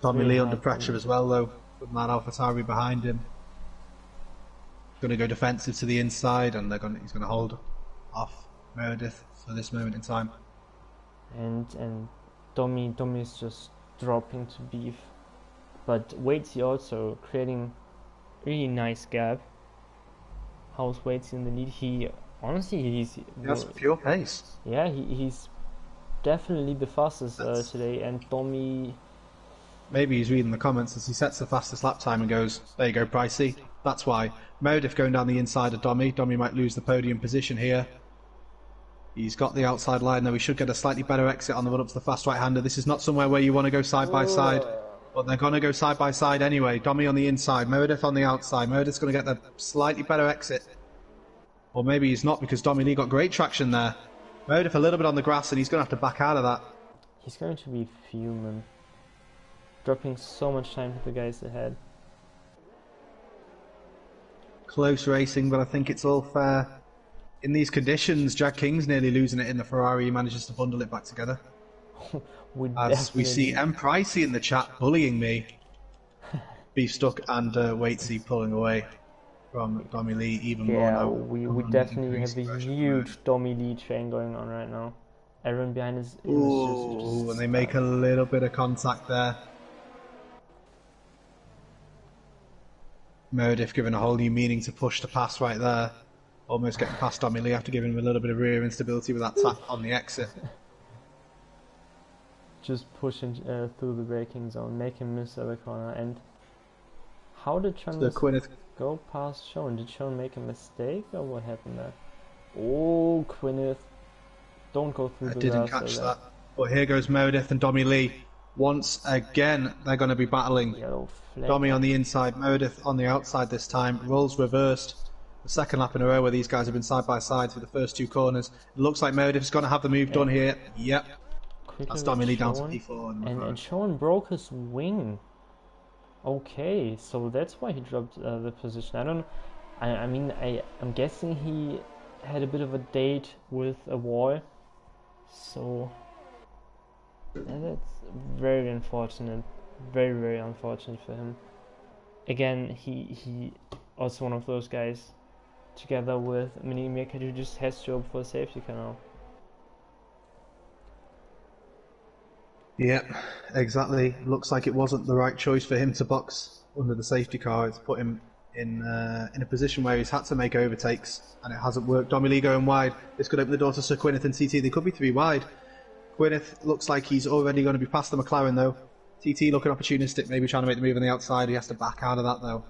Dommy Lee under pressure as well, though, with Matt AlphaTauri behind him. Going to go defensive to the inside, and he's going to hold off Meredith for this moment in time. And Dommy is just dropping to Beef, but Waitsy also creating really nice gap. How's Waitsy in the lead? He honestly he has pure pace. Yeah, he's definitely the fastest today, and Domi. Maybe he's reading the comments as he sets the fastest lap time and goes, there you go, Pricey. That's why. Meredith going down the inside of Domi. Domi might lose the podium position here. He's got the outside line though. He should get a slightly better exit on the run up to the fast right-hander. This is not somewhere where you want to go side by side, but they're going to go side by side anyway. Domi on the inside, Meredith on the outside. Meredith's going to get the slightly better exit. Or maybe he's not, because Domi Lee got great traction there. Meredith a little bit on the grass and he's going to have to back out of that. He's going to be fuming. Dropping so much time to the guys ahead. Close racing, but I think it's all fair. In these conditions, Jack King's nearly losing it in the Ferrari. He manages to bundle it back together. As we see M. Pricey in the chat bullying me. Beef Stuck and Waitsy pulling away from Domi Lee even more now. We definitely have a huge Domi Lee train going on right now. Everyone behind is ooh, and they make a little bit of contact there. Meredith giving a whole new meaning to push the pass right there. Almost getting past Domi Lee after giving him a little bit of rear instability with that tap on the exit. Just pushing through the braking zone, make him miss the corner. And how did Chandler go past Sean? Did Sean make a mistake or what happened there? Oh, Gwyneth, don't go through the grass. I didn't catch that. But here goes Meredith and Domi Lee. Once again, they're going to be battling. Domi on the inside, Meredith on the outside this time. Roles reversed. The second lap in a row where these guys have been side by side for the first two corners. It looks like Meredith's going to have the move done here. Yep. That's Domi Lee down to P4. And Sean broke his wing. Okay, so that's why he dropped the position. I don't know. I mean, I'm guessing he had a bit of a date with a wall. So that's very unfortunate. Very, very unfortunate for him. Again, he also one of those guys, together with Mini Maker, who just has to opt for a safety car now. Yep, exactly. Looks like it wasn't the right choice for him to box under the safety car. It's put him in a position where he's had to make overtakes, and it hasn't worked. Domi Lee going wide. This could open the door to Sir Gwyneth and TT. They could be three wide. Gwyneth looks like he's already going to be past the McLaren though. TT looking opportunistic, maybe trying to make the move on the outside. He has to back out of that though.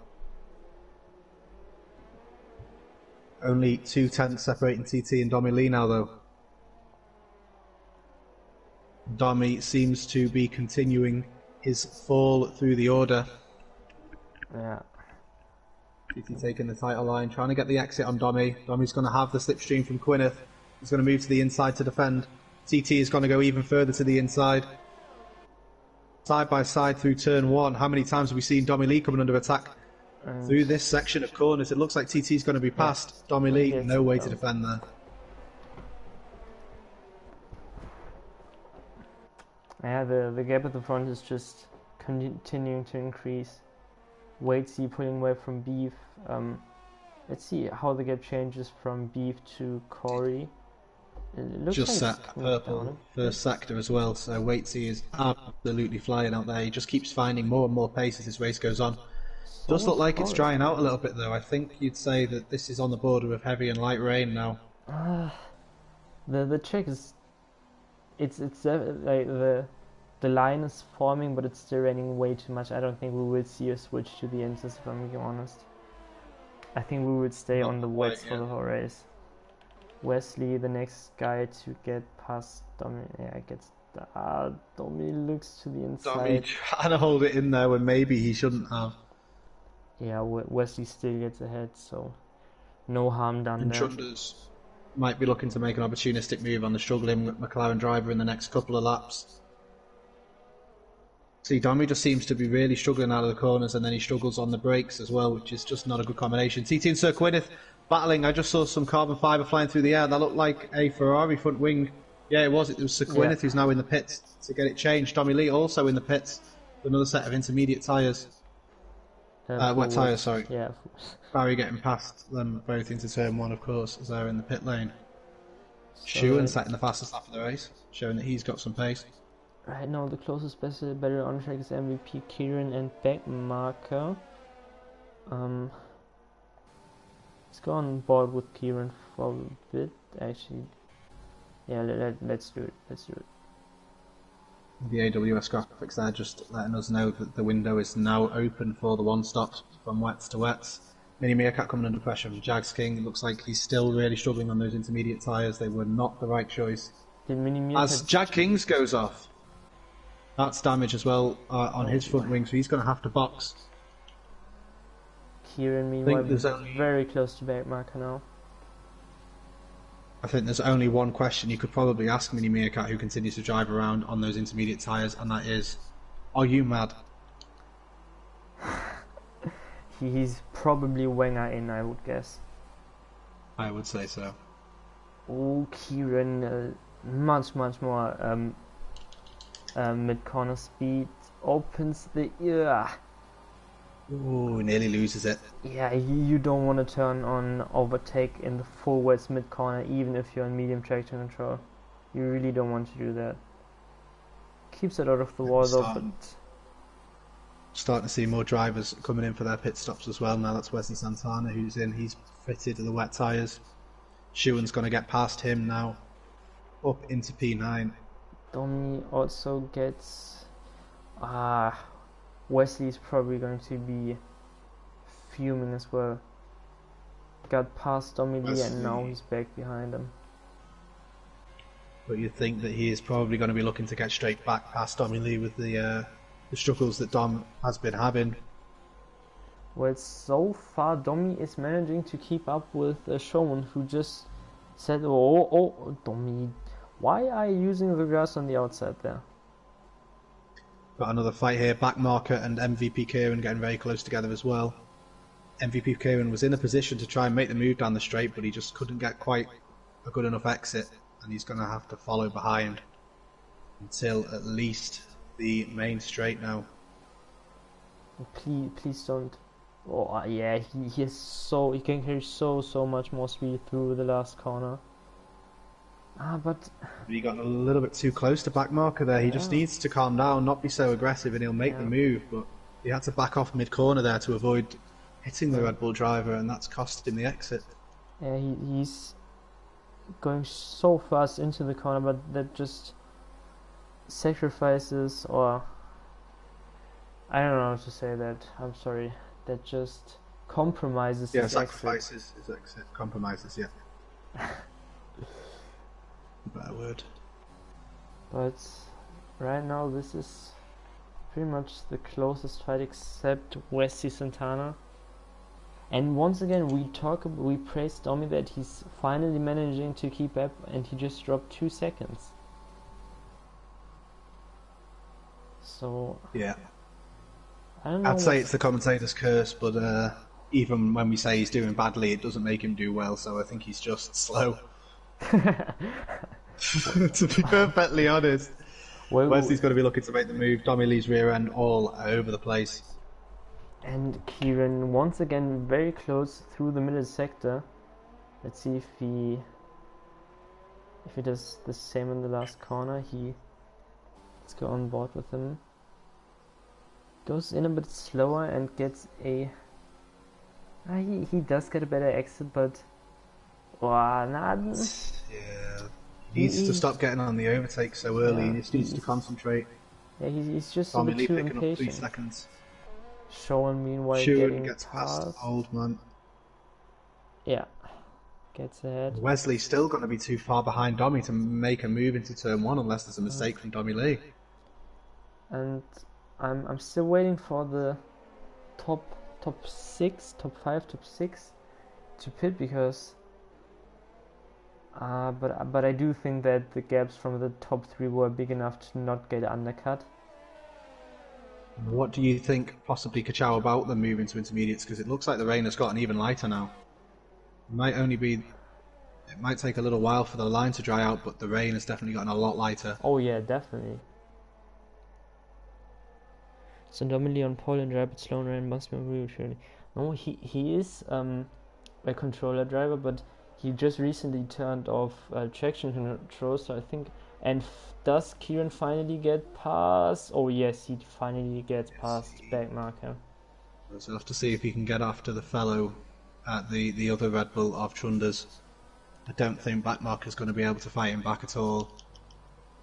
Only 2 tenths separating TT and Domi Lee now though. Domi seems to be continuing his fall through the order. Yeah. TT taking the title line, trying to get the exit on Domi. Domi's going to have the slipstream from Gwyneth. He's going to move to the inside to defend. TT is going to go even further to the inside. Side by side through turn 1. How many times have we seen Domi Lee coming under attack through this section of corners? It looks like TT's going to be past. Domi Lee, no way to defend there. Yeah, the gap at the front is just continuing to increase. Waitsy pulling away from Beef. Let's see how the gap changes from Beef to Corey. It looks just like set purple first sector as well, so Waitsy is absolutely flying out there. He just keeps finding more and more pace as this race goes on. Does look like it's drying out a little bit though. I think you'd say that this is on the border of heavy and light rain now. The trick is it's like the line is forming, but it's still raining way too much. I don't think we will see a switch to the Ensis, if I'm being honest. I think we would stay on the wets for the whole race. Wesley, the next guy to get past Domi. Yeah, gets Domi looks to the inside. Domi trying to hold it in there when maybe he shouldn't have. Yeah, Wesley still gets ahead, so no harm done there. Chunders might be looking to make an opportunistic move on the struggling McLaren driver in the next couple of laps. See, Domi just seems to be really struggling out of the corners, and then he struggles on the brakes as well, which is just not a good combination. TT and Sir Gwyneth battling. I just saw some carbon fibre flying through the air. That looked like a Ferrari front wing. Yeah, it was. It was Sir Gwyneth who's now in the pits to get it changed. Domi Lee also in the pits with another set of intermediate tyres. Wet tyres, sorry. Yeah. Barry getting past them both into turn 1, of course, as they're in the pit lane. Shewan setting the fastest lap of the race, showing that he's got some pace. Right now, the closest better on track is MVP Kieran and Backmarker. Let's go on board with Kieran for a bit, actually. Yeah, let's do it. Let's do it. The AWS graphics there just letting us know that the window is now open for the one-stops from wets to wets. Mini Meerkat coming under pressure from Jags King. It looks like he's still really struggling on those intermediate tyres. They were not the right choice. As Jag Kings goes off, that's damage as well on his front wing, so he's going to have to box. Kieran, meanwhile, very close to back marker now. I think there's only one question you could probably ask Mini Meerkat, who continues to drive around on those intermediate tyres, and that is, are you mad? He's probably Wenger in, I would guess. I would say so. Oh, Kieran, much more mid-corner speed, opens the ear. Ooh, nearly loses it. Yeah, you don't want to turn on overtake in the full west mid-corner, even if you're on medium traction control. You really don't want to do that. Keeps it out of the wall though, but... Starting to see more drivers coming in for their pit stops as well now. That's Wesley Santana who's in. He's fitted to the wet tyres. Schuen's going to get past him now. Up into P9. Domi also gets... Wesley's probably going to be fuming as well. Got past Domi Lee and now he's back behind him. But you'd think that he is probably going to be looking to get straight back past Domi Lee with the struggles that Dom has been having. Well, so far Domi is managing to keep up with Showman, who just said, oh, Domi, why are you using the grass on the outside there? Got another fight here, Backmarker and MVP Kieran getting very close together as well. MVP Kieran was in a position to try and make the move down the straight, but he just couldn't get quite a good enough exit, and he's going to have to follow behind until at least the main straight now. Please don't. Oh yeah, he can carry so much more speed through the last corner. But he got a little bit too close to Backmarker there. He just needs to calm down, not be so aggressive, and he'll make the move. But he had to back off mid-corner there to avoid hitting the Red Bull driver, and that's cost him the exit. Yeah, he's going so fast into the corner, but that just sacrifices, or I don't know how to say that. I'm sorry. That just compromises. Yeah, sacrifices his exit. Compromises, yeah. Better word. But right now this is pretty much the closest fight except Wesley Santana. And once again we praise Domi that he's finally managing to keep up, and he just dropped 2 seconds. So yeah, I don't know. I'd say it's the commentator's curse, but even when we say he's doing badly, it doesn't make him do well. So I think he's just slow. To be perfectly honest, Wesley's got to be looking to make the move. Domi Lee's rear end all over the place. And Kieran once again very close through the middle sector. Let's see if he does the same in the last corner. Let's go on board with him. Goes in a bit slower and gets a... he does get a better exit, but... Yeah, he needs to stop getting on the overtake so early. He just needs to concentrate. Yeah, he's just Domi a Lee bit too picking up 3 impatient. seconds. Sean meanwhile Schuhen gets past Old Man. Yeah, gets ahead. Wesley's still going to be too far behind Domi to make a move into turn 1 unless there's a mistake from Domi Lee. And I'm still waiting for the top 6, top 5, top 6 to pit, because but I do think that the gaps from the top 3 were big enough to not get undercut. What do you think possibly Kachow about them moving to intermediates? Because it looks like the rain has gotten even lighter now. It might take a little while for the line to dry out, but the rain has definitely gotten a lot lighter. Oh yeah, definitely. So Domi on pole and rapid slow rain must be really. No, he is a controller driver, but he just recently turned off traction control, so I think. And does Kieran finally get past? Oh yes, he finally gets past Backmarker. So we'll have to see if he can get after the fellow at the other Red Bull of Trunders. I don't think Backmarker's going to be able to fight him back at all.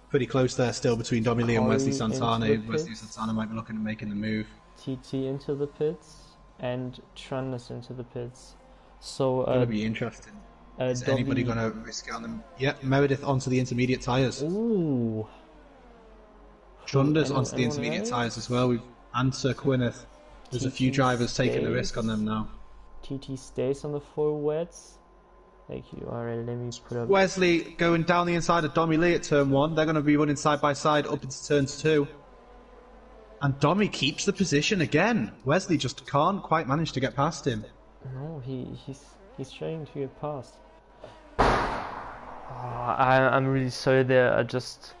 pretty close there still between Domi Lee and Wesley Corey into Santana. the Wesley pits. Santana might be looking at making the move. TT into the pits and Trundles into the pits. So Going to be interesting. Is anybody going to risk it on them? Yep, Meredith onto the intermediate tyres. Ooh. Trundles onto the intermediate tyres as well. And Sir Quineth. There's a few drivers taking the risk on them now. TT stays on the 4 wets. Thank you. Alright, let me put up. Wesley going down the inside of Domi Lee at turn 1. They're going to be running side by side up into turns 2. And Domi keeps the position again. Wesley just can't quite manage to get past him. No, he's trying to get past. Oh, I'm really sorry. There are just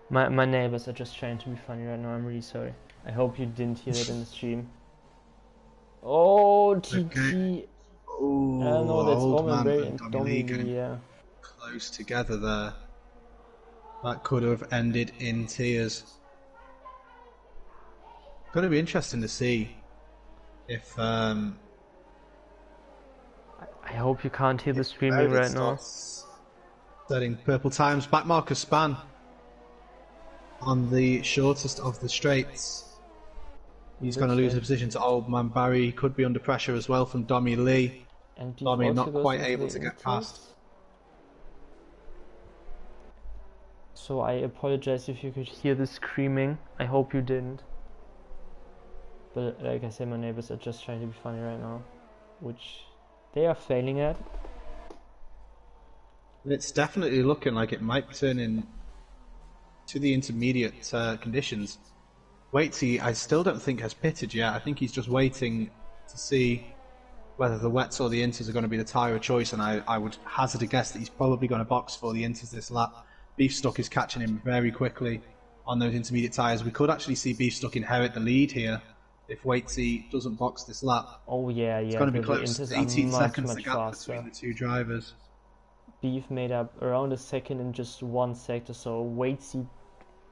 my neighbors are just trying to be funny right now. I'm really sorry. I hope you didn't hear that in the stream. Oh, TT. Okay. Oh, no, that's Old Omen Man Ray and and Domi Lee Domi, getting yeah. close together there. That could have ended in tears. Going to be interesting to see if I hope you can't hear the screaming right now. Setting purple times. Back marker span on the shortest of the straights. He's going to lose the position to Old Man Barry. He could be under pressure as well from Domi Lee. And Domi not quite able to get past. So I apologize if you could hear the screaming. I hope you didn't. But like I said, my neighbors are just trying to be funny right now, which they are failing at. It's definitely looking like it might turn in to the intermediate conditions. Waitsy, I still don't think has pitted yet. I think he's just waiting to see whether the wets or the inters are going to be the tyre of choice, and I would hazard a guess that he's probably going to box for the inters this lap. Beefstock is catching him very quickly on those intermediate tyres. We could actually see Beefstock inherit the lead here if Waitsy doesn't box this lap. Oh yeah, It's going to be close. 18 seconds the gap faster. between the two drivers. Beef made up around a second in just 1 sector, so Waitsy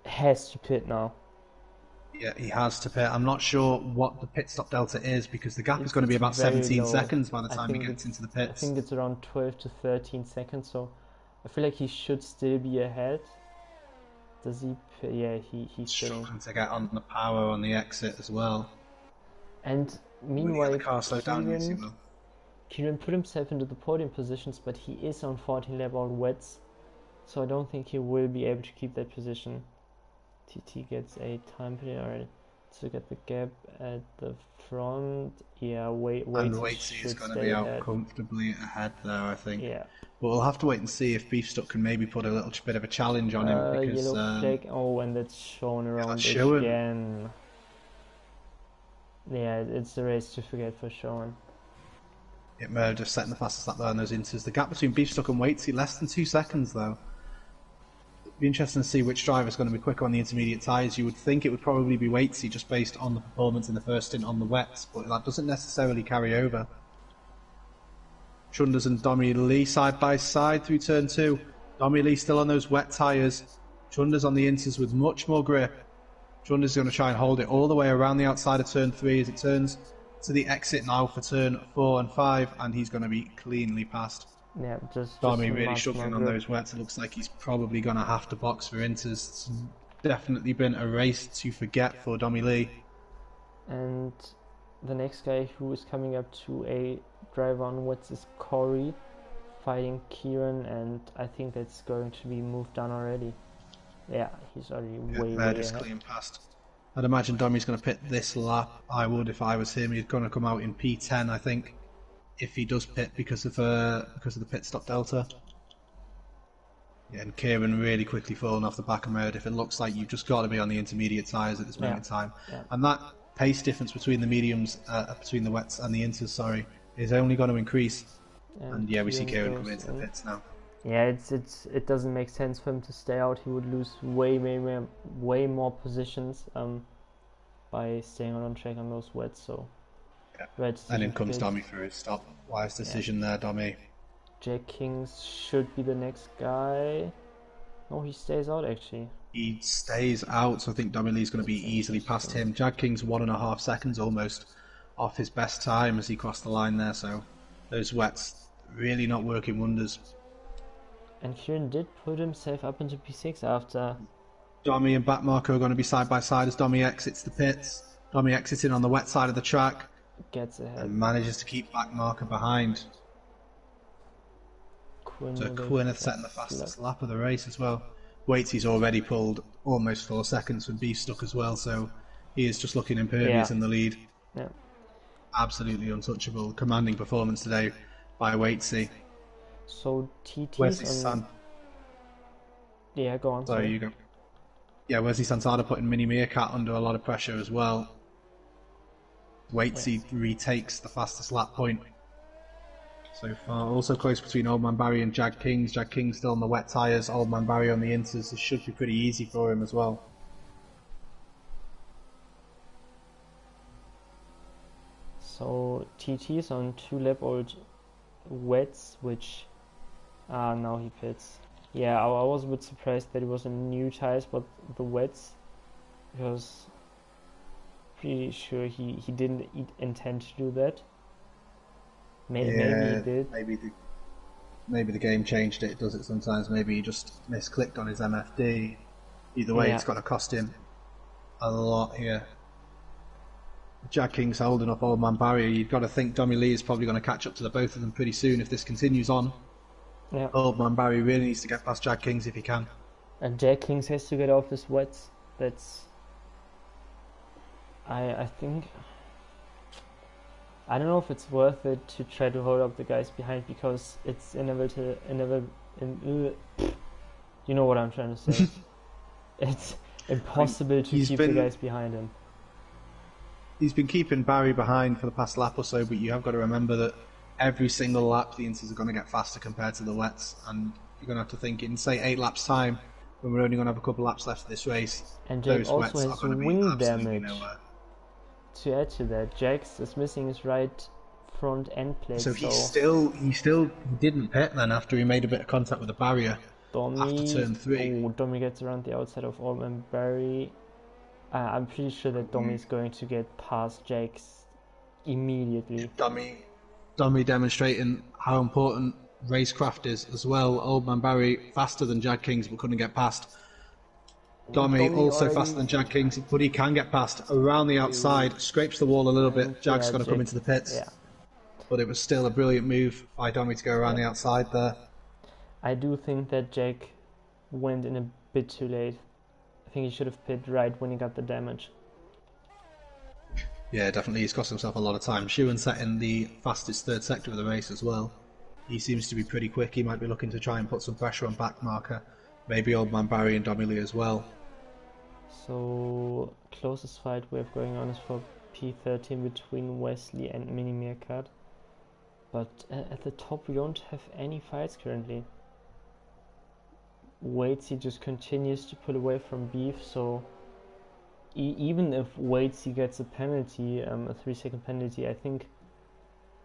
has to pit now. Yeah, he has to pit. I'm not sure what the pit stop delta is because the gap is going to be about 17 seconds by the time he gets into the pits. I think it's around 12 to 13 seconds, so I feel like he should still be ahead. Does he? Yeah, he's struggling to get on the power on the exit as well. And meanwhile, the car slow down, yes, he will. Kieran put himself into the podium positions, but he is on 14 lap on wets, so I don't think he will be able to keep that position. TT gets a time penalty. Alright, to get the gap at the front. Yeah, Waitsy is going to be out comfortably ahead there, I think. Yeah. But we'll have to wait and see if Beefstock can maybe put a little bit of a challenge on him. Because, yellow flag. Oh, and that's shown around again. Yeah, it's the race to forget for Sean. It may have just setting the fastest lap there on those inters. The gap between Beefstock and Waitsy, less than 2 seconds though. It'd be interesting to see which driver is going to be quicker on the intermediate tyres. You would think it would probably be Waitsy just based on the performance in the first stint on the wets, but that doesn't necessarily carry over. Chunders and Domi Lee side by side through turn 2. Domi Lee still on those wet tyres. Chunders on the inters with much more grip. Chunders is going to try and hold it all the way around the outside of turn 3 as it turns to the exit now for turn 4 and 5, and he's going to be cleanly passed. Yeah, just Domi really struggling on those wets. It looks like he's probably going to have to box for inters. It's definitely been a race to forget for Domi Lee. And the next guy who is coming up to a driver on wets is Corey, fighting Kieran, and I think that's going to be moved on already. Yeah, he's already way just clean past. I'd imagine Domi's going to pit this lap. I would if I was him. He's going to come out in P10, I think, if he does pit because of the pit stop delta. Yeah, and Kieran really quickly falling off the back of Meredith. It looks like you've just got to be on the intermediate tyres at this moment in time. Yeah. And that pace difference between the mediums, between the wets and the inters, sorry, is only going to increase. And yeah, we see Kieran come into the pits now. Yeah, it doesn't make sense for him to stay out. He would lose way more positions by staying on track on those wets. So, yeah. And in comes Domi for his stop. Wise decision there, Domi. Jack Kings should be the next guy. No, he stays out actually. He stays out, so I think Domi Lee's going to be easily past him. Jack King's 1.5 seconds almost off his best time as he crossed the line there. So those wets really not working wonders. And Kieran did put himself up into P6 after. Domi and Backmarker are going to be side by side as Domi exits the pits. Domi exiting on the wet side of the track Gets ahead. and manages to keep Backmarker behind. So Quinn had setting the fastest lap of the race as well. Waitsy's already pulled almost 4 seconds from Beef Stuck as well, so he is just looking impervious in the lead. Yeah. Absolutely untouchable. Commanding performance today by Waitsy. So TT's Wesley's son. Yeah, go on. Sorry, you go. Yeah, Wesley Santana putting Mini Meerkat under a lot of pressure as well. Waitsy retakes the fastest lap point so far. Also close between Old Man Barry and Jag Kings. Jag Kings still on the wet tyres, Old Man Barry on the inters. This should be pretty easy for him as well. So TT's on 2-lap-old wets, which now he pits. Yeah, I was a bit surprised that it was on new tires, but the wets, because pretty sure he didn't intend to do that. Maybe he did. Maybe the game changed it. It does it sometimes. Maybe he just misclicked on his MFD. Either way, it's going to cost him a lot here. Jag King's holding up Old Man Barry. You've got to think Domi Lee is probably going to catch up to the both of them pretty soon if this continues on. Yeah. Old Man Barry really needs to get past Jag Kings if he can. And Jag Kings has to get off his wets. That's... I think... I don't know if it's worth it to try to hold up the guys behind, because it's inevitable. You know what I'm trying to say. It's impossible to keep the guys behind him. He's been keeping Barry behind for the past lap or so, but you have got to remember that every single lap the inters are going to get faster compared to the wets, and you're going to have to think in, say, 8 laps time, when we're only going to have a couple laps left of this race, and Jag those also wets has are going to be wing absolutely damage. nowhere. To add to that, Jax is missing his right front end plate. So he didn't pit then after he made a bit of contact with the barrier after turn 3. Oh, Domi gets around the outside of Old Man Barry. I'm pretty sure that Domi is going to get past Jax immediately. Domi demonstrating how important racecraft is as well. Old Man Barry faster than Jag Kings but couldn't get past. Domi also faster than Jag Kings, but he can get past around the outside, scrapes the wall a little bit. Jag's going to come into the pits. Yeah. But it was still a brilliant move by Domi to go around the outside there. I do think that Jag went in a bit too late. I think he should have pitted right when he got the damage. Yeah, definitely. He's cost himself a lot of time. Shuan set in the fastest third sector of the race as well. He seems to be pretty quick. He might be looking to try and put some pressure on Backmarker. Maybe Old Man Barry and Domi Lee as well. So, closest fight we have going on is for P13 between Wesley and Mini Meerkat. But at the top we don't have any fights currently. Waitsy just continues to pull away from Beef, so even if Waitsy gets a penalty, a 3-second penalty, I think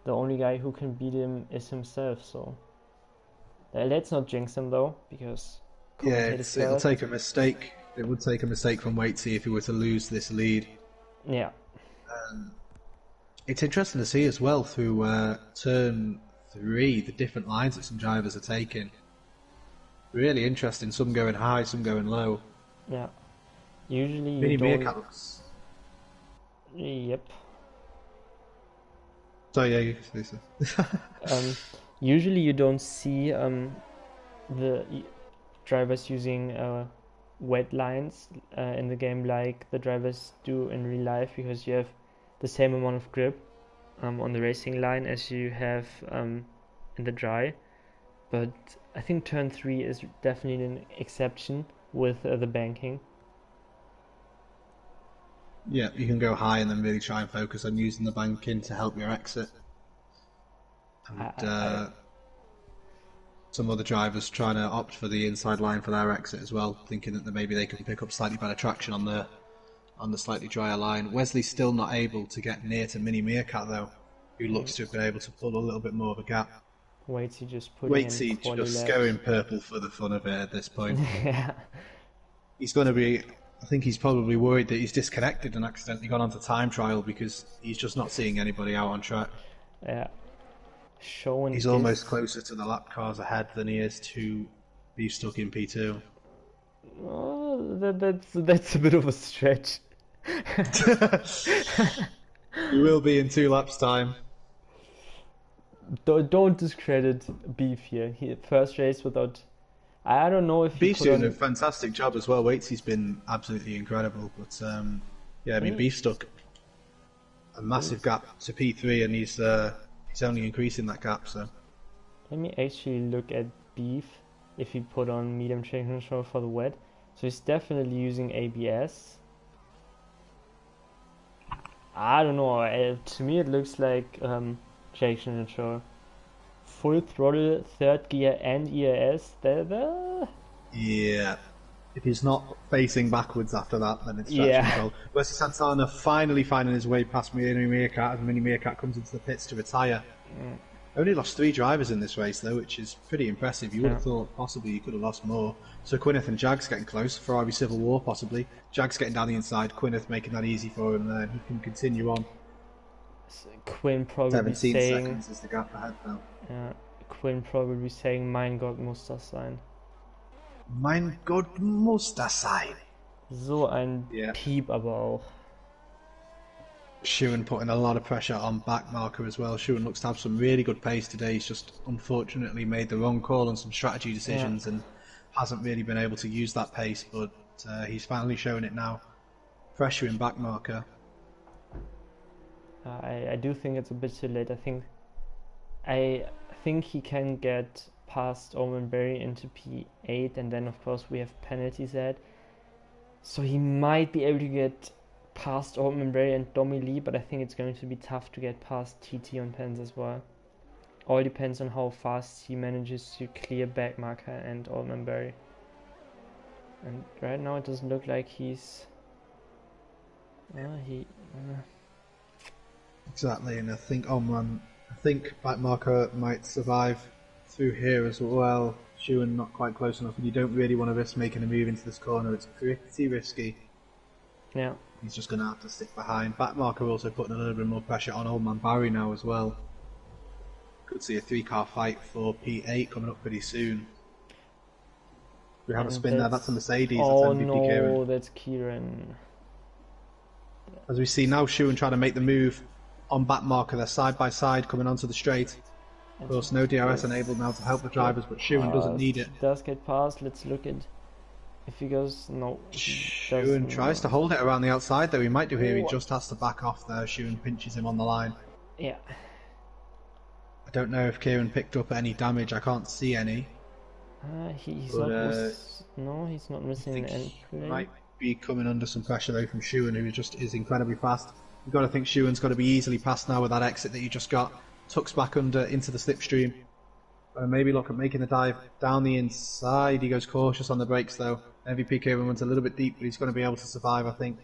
the only guy who can beat him is himself, so let's not jinx him though, because it'll take a mistake. It would take a mistake from Waitsy if he were to lose this lead. Yeah. It's interesting to see as well through turn 3 the different lines that some drivers are taking. Really interesting. Some going high, some going low. Yeah. Usually Mini Meerkat looks... Yep. So yeah, you can say so. Usually you don't see the drivers using wet lines in the game like the drivers do in real life, because you have the same amount of grip on the racing line as you have in the dry. But I think turn 3 is definitely an exception with the banking. Yeah, you can go high and then really try and focus on using the banking to help your exit. And some other drivers trying to opt for the inside line for their exit as well, thinking that maybe they can pick up slightly better traction on the slightly drier line. Wesley's still not able to get near to Mini Meerkat though, who looks to have been able to pull a little bit more of a gap. Waitsy just going purple for the fun of it at this point. Yeah. He's going to be... I think he's probably worried that he's disconnected and accidentally gone onto time trial because he's just not seeing anybody out on track. Yeah. He's almost closer to the lap cars ahead than he is to Be stuck in P2. Oh, that's a bit of a stretch. He will be in 2 laps time. Don't discredit Beef here. He first race without. I don't know if he Beef's put doing a on. fantastic job as well. Waitsy's been absolutely incredible, but yeah, I mean Beef stuck a massive gap to P3, and he's only increasing that gap. So Let me actually look at Beef if he put on medium traction control for the wet. So he's definitely using ABS. I don't know. To me, it looks like traction control. Full throttle, third gear, and EAS. yeah, if he's not facing backwards after that, then it's traction Yeah. control. Wesley Santana finally finding his way past Mini Meerkat, as Mini Meerkat comes into the pits to retire. Only lost 3 drivers in this race though, which is pretty impressive. You would have thought possibly you could have lost more. So Quineth and Jags getting close. Ferrari Civil War possibly. Jags getting down the inside. Quineth making that easy for him there. And he can continue on. Quinn probably 17 saying. seconds is the gap ahead now. Quinn probably saying, "Mein Gott, muss das sein." Mein Gott, muss das sein. So ein Piep aber auch. Shewan putting a lot of pressure on back marker as well. Shewan looks to have some really good pace today. He's just unfortunately made the wrong call on some strategy decisions and hasn't really been able to use that pace, but he's finally showing it now. Pressuring back marker. I do think it's a bit too late. I think he can get past Omen Berry into P8, and then of course we have penalties at. So he might be able to get past Omen Berry and Domi Lee, but I think it's going to be tough to get past TT on pens as well. All depends on how fast he manages to clear back marker and Omen Berry. And right now it doesn't look like he's. Exactly, and I think back marker might survive through here as well. Shewan not quite close enough, and you don't really want to risk making a move into this corner. It's pretty risky. Yeah. He's just going to have to stick behind. Back marker also putting a little bit more pressure on Old Man Barry now as well. Could see a 3-car fight for P8 coming up pretty soon. We have a spin there. That's a Mercedes. Oh that's MVP no, Kieran. that's Kieran. As we see now, Shewan trying to make the move on back marker. They're side by side coming onto the straight. Of course, no DRS enabled now to help the drivers, but Shewan doesn't need it. Does get past. Let's look at if he goes. No. Shewan tries to hold it around the outside, though he might do here. He just has to back off there. Shewan pinches him on the line. Yeah. I don't know if Kieran picked up any damage. I can't see any. He's not missing any. He might be coming under some pressure though from Shewan, who just is incredibly fast. You've got to think Shewan's got to be easily past now with that exit that you just got. Tucks back under into the slipstream. Maybe look at making the dive down the inside. He goes cautious on the brakes though. MVP Kieran went a little bit deep, but he's going to be able to survive, I think.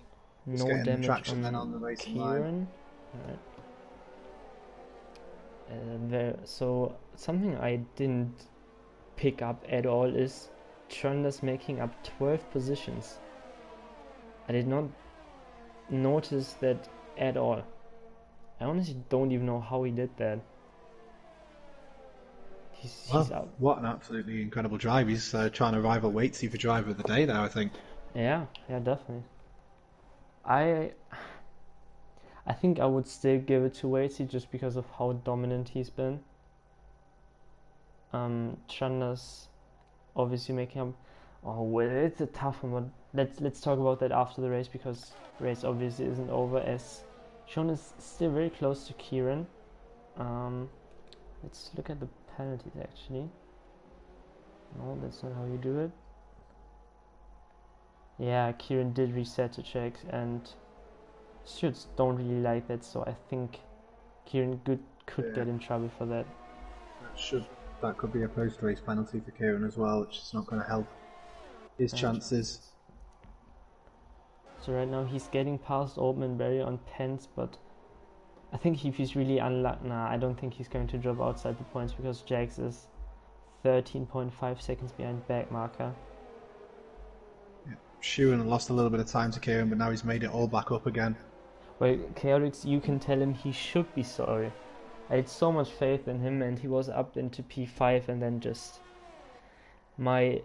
No damage traction then on the racing line. So something I didn't pick up at all is Chonda's making up 12 positions. I did not notice that at all. I honestly don't even know how he did that. He's up. What an absolutely incredible drive. He's trying to rival Waitsy for driver of the day there, I think. Yeah, definitely. I think I would still give it to Waitsy just because of how dominant he's been. Chanda's obviously making up. Oh well, it's a tough one, but let's talk about that after the race, because the race obviously isn't over, as Sean is still very close to Kieran. Let's look at the penalties actually. No, that's not how you do it. Yeah, Kieran did reset to checks, and stewards don't really like that, so I think Kieran could get in trouble for that. That could be a post-race penalty for Kieran as well, which is not going to help his chances. So right now he's getting past Oldman Berry on pens, but I think if he's really unlucky, I don't think he's going to drop outside the points, because Jax is 13.5 seconds behind back marker. Yeah. Shewan lost a little bit of time to Kieran, but now he's made it all back up again. Well, Chaotix, you can tell him he should be sorry. I had so much faith in him, and he was up into P5 and then just My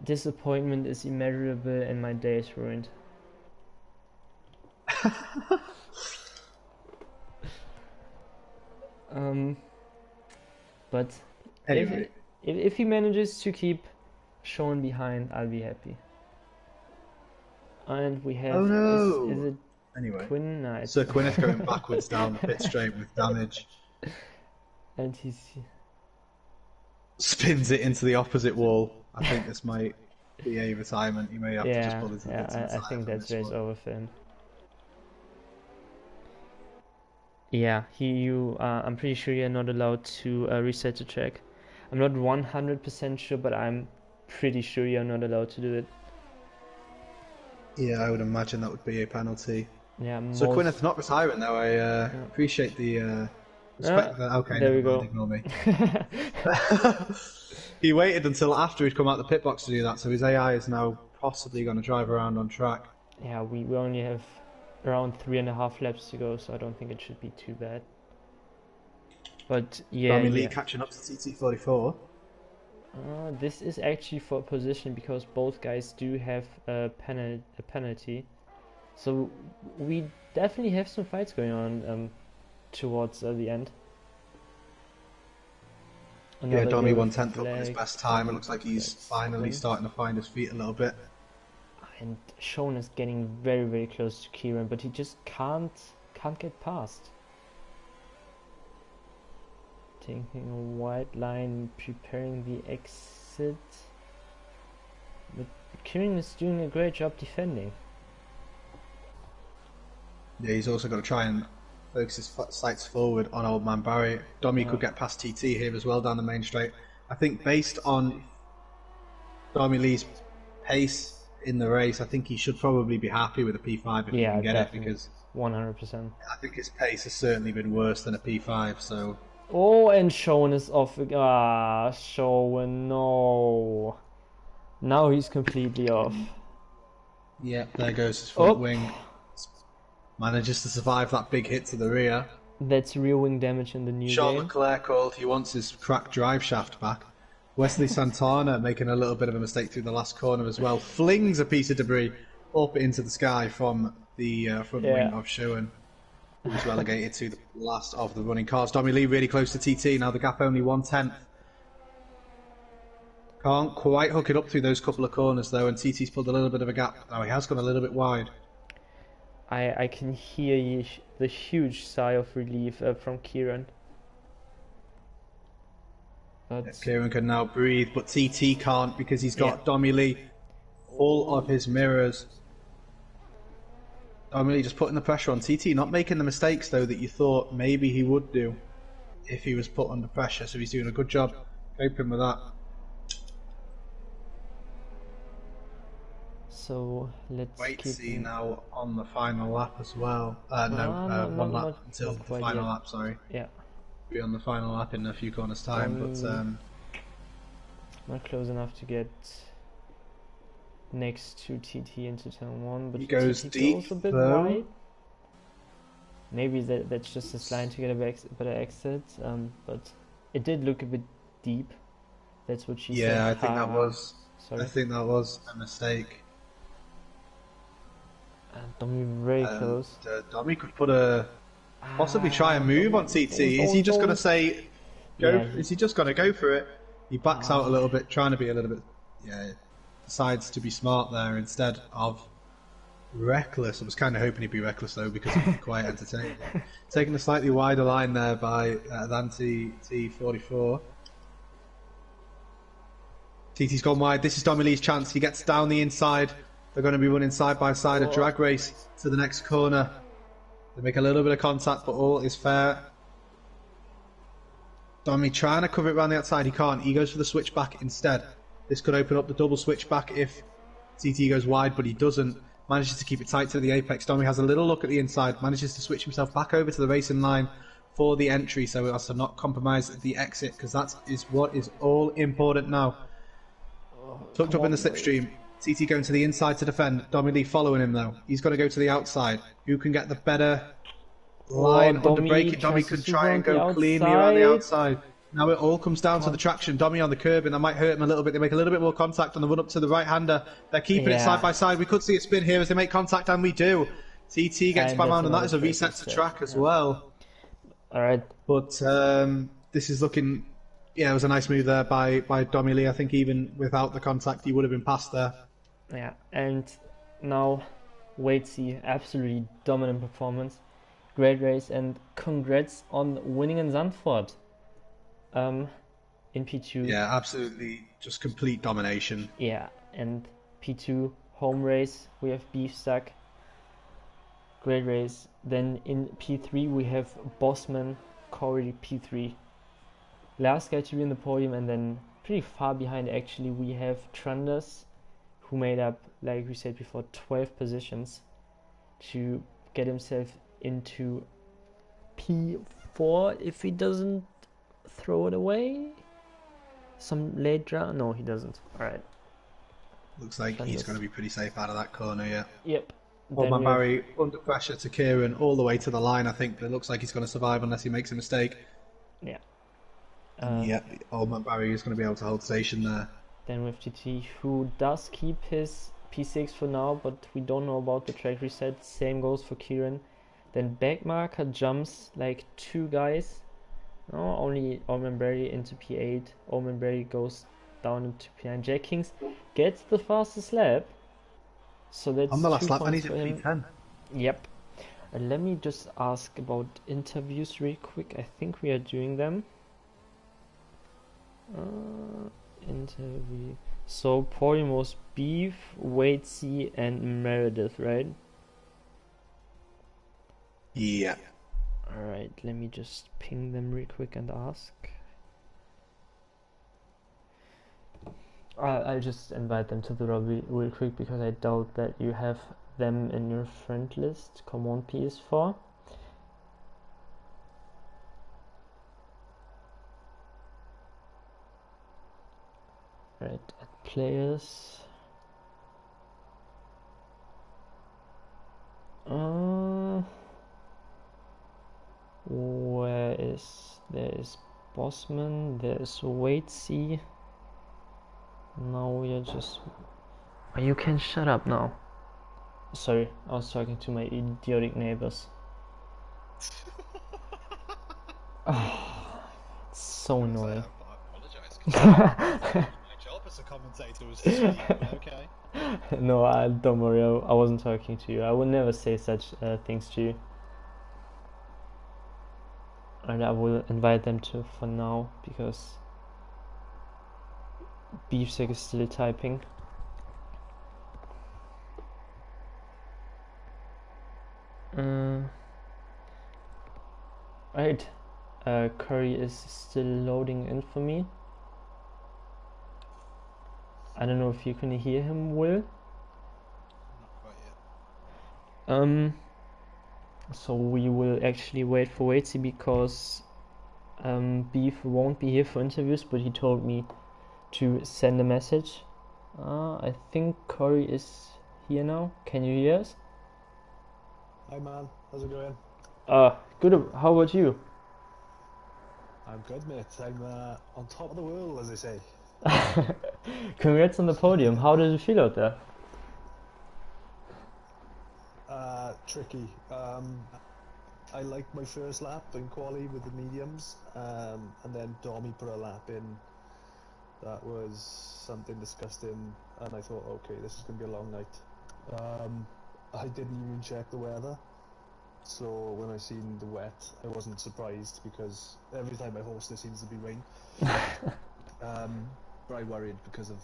disappointment is immeasurable and my day is ruined. But Anyway. if he manages to keep Sean behind, I'll be happy. And we have, Oh no! is it Anyway, Quinn? No, Sir Gwyneth going backwards down the pit straight with damage. And he's Spins it into the opposite wall. I think this might be a retirement. He may have to just pull into the pits and I think retire that's from race this one. over for him. Yeah, I'm pretty sure you're not allowed to reset the track. I'm not 100% sure, but I'm pretty sure you're not allowed to do it. Yeah, I would imagine that would be a penalty. Yeah, So Gwyneth not retiring though. I appreciate the respect. Okay, there we never go. mind, ignore me. He waited until after he'd come out the pit box to do that, so his AI is now possibly going to drive around on track. Yeah, we only have around 3.5 laps to go, so I don't think it should be too bad. But yeah, Lee catching up to TT44. this is actually for position because both guys do have a penalty. So we definitely have some fights going on towards the end. Yeah, Dommy yellow 1/10 up on his flag. best time. It looks like he's finally Quinn. starting to find his feet a little bit. And Sean is getting very, very close to Kieran, but he just can't get past. Taking a wide line, preparing the exit. But Kieran is doing a great job defending. Yeah, he's also got to try and focus his sights forward on Old Man Barry. Dommy could get past TT here as well down the main straight. I think based on Dommy Lee's pace in the race, I think he should probably be happy with a P5 if he can get definitely. it, because 100%. I think his pace has certainly been worse than a P5, so... Oh, and Sean is off. Sean, no. Now he's completely off. Yeah, there goes his front wing. Manages to survive that big hit to the rear. That's rear wing damage in the new Charles game. Leclerc called he wants his cracked drive shaft back. Wesley Santana making a little bit of a mistake through the last corner as well. Flings a piece of debris up into the sky from the front wing of Schoen, who was relegated to the last of the running cars. Dommy Lee really close to TT, now the gap only 1/10. Can't quite hook it up through those couple of corners though, and TT's pulled a little bit of a gap. Now he has gone a little bit wide. I can hear the huge sigh of relief from Kieran. But Kieran can now breathe, but TT can't because he's got Dommy Lee full of his mirrors. Dommy Lee just putting the pressure on TT, not making the mistakes though that you thought maybe he would do if he was put under pressure, so he's doing a good job coping with that. so let's Wait to keep see now on the final lap as well. One lap until the final lap, sorry. Yeah. Be on the final lap in a few corners time, but not close enough to get next to TT into turn 1, but he goes TT deep goes a bit though. wide. Maybe that's just his line to get a better exit, but it did look a bit deep. That's what she said. Yeah, I think that was. Sorry. I think that was a mistake. Dommy very close. Dommy could put a possibly try and move on TT. Is he just going to say go? Is he just going to go for it? He backs out a little bit, trying to be a little bit. Yeah, decides to be smart there instead of reckless. I was kind of hoping he'd be reckless though, because he'd be quite entertaining. Taking a slightly wider line there by than T44. TT's gone wide. This is Dommy Lee's chance. He gets down the inside. They're going to be running side by side, a drag race to the next corner. They make a little bit of contact, but all is fair. Dommy trying to cover it around the outside. He can't. He goes for the switchback instead. This could open up the double switchback if TT goes wide, but he doesn't. Manages to keep it tight to the apex. Dommy has a little look at the inside. Manages to switch himself back over to the racing line for the entry, so as to not compromise the exit, because that is what is all important now. Tucked up in the slipstream. TT going to the inside to defend. Dommy Lee following him though. He's got to go to the outside. Who can get the better line under braking? Dommy could try and go cleanly around the outside. Now it all comes down to the traction. Dommy on the curb, and that might hurt him a little bit. They make a little bit more contact on the run up to the right-hander. They're keeping it side by side. We could see a spin here as they make contact, and we do. TT gets spam out, and that is a reset to track as well. All right. But this is looking... Yeah, it was a nice move there by Dommy Lee. I think even without the contact, he would have been past there. Yeah, and now Waitsy, absolutely dominant performance. Great race, and congrats on winning in Zandvoort. In P2. Yeah, absolutely, just complete domination. Yeah, and P2 home race we have Beefstuck. Great race. Then in P3 we have Bossman, Corey P3. Last guy to be in the podium, and then pretty far behind actually we have Trunders, who made up, like we said before, 12 positions to get himself into P4 if he doesn't throw it away. Some late draw? No, he doesn't. Alright. Looks like he's going to be pretty safe out of that corner, yeah. Yep. Oldman Barry under pressure to Kieran all the way to the line, I think. But it looks like he's going to survive unless he makes a mistake. Yeah. Yeah, Oldman Barry is going to be able to hold station there. Then with TT, who does keep his P6 for now, but we don't know about the track reset. Same goes for Kieran. Then backmarker jumps like two guys. No, only Oldman Barry into P8. Oldman Barry goes down into P9. Jack Kings gets the fastest lap. So that's on the last lap, and he's at P10. Yep. Let me just ask about interviews real quick. I think we are doing them. Interview. So podium was Beef, Waitsy, and Meredith, right? Yeah. Alright, let me just ping them real quick and ask. I'll just invite them to the lobby real quick because I doubt that you have them in your friend list. Come on, PS4. Right, add players. There is Bossman, there is Waitsy. Now we are just... Oh, you can shut up now. Sorry, I was talking to my idiotic neighbors. Oh, it's so annoying. I apologise. My job as a commentator was to speak, okay? No, don't worry, I wasn't talking to you. I would never say such things to you. And I will invite them to for now because Beefsick is still typing. Right, Curry is still loading in for me. I don't know if you can hear him, Will. Not quite yet. So we will actually wait for Waitsy because Beef won't be here for interviews, but he told me to send a message. I think Corey is here now. Can you hear us? Hi man, how's it going? Good. How about you? I'm good, mate. I'm on top of the world, as they say. Congrats on the podium. How did it feel out there? Tricky. I liked my first lap in quali with the mediums, and then Dommy put a lap in that was something disgusting, and I thought, okay, this is going to be a long night. I didn't even check the weather, so when I seen the wet, I wasn't surprised because every time I host there seems to be rain. But I worried because of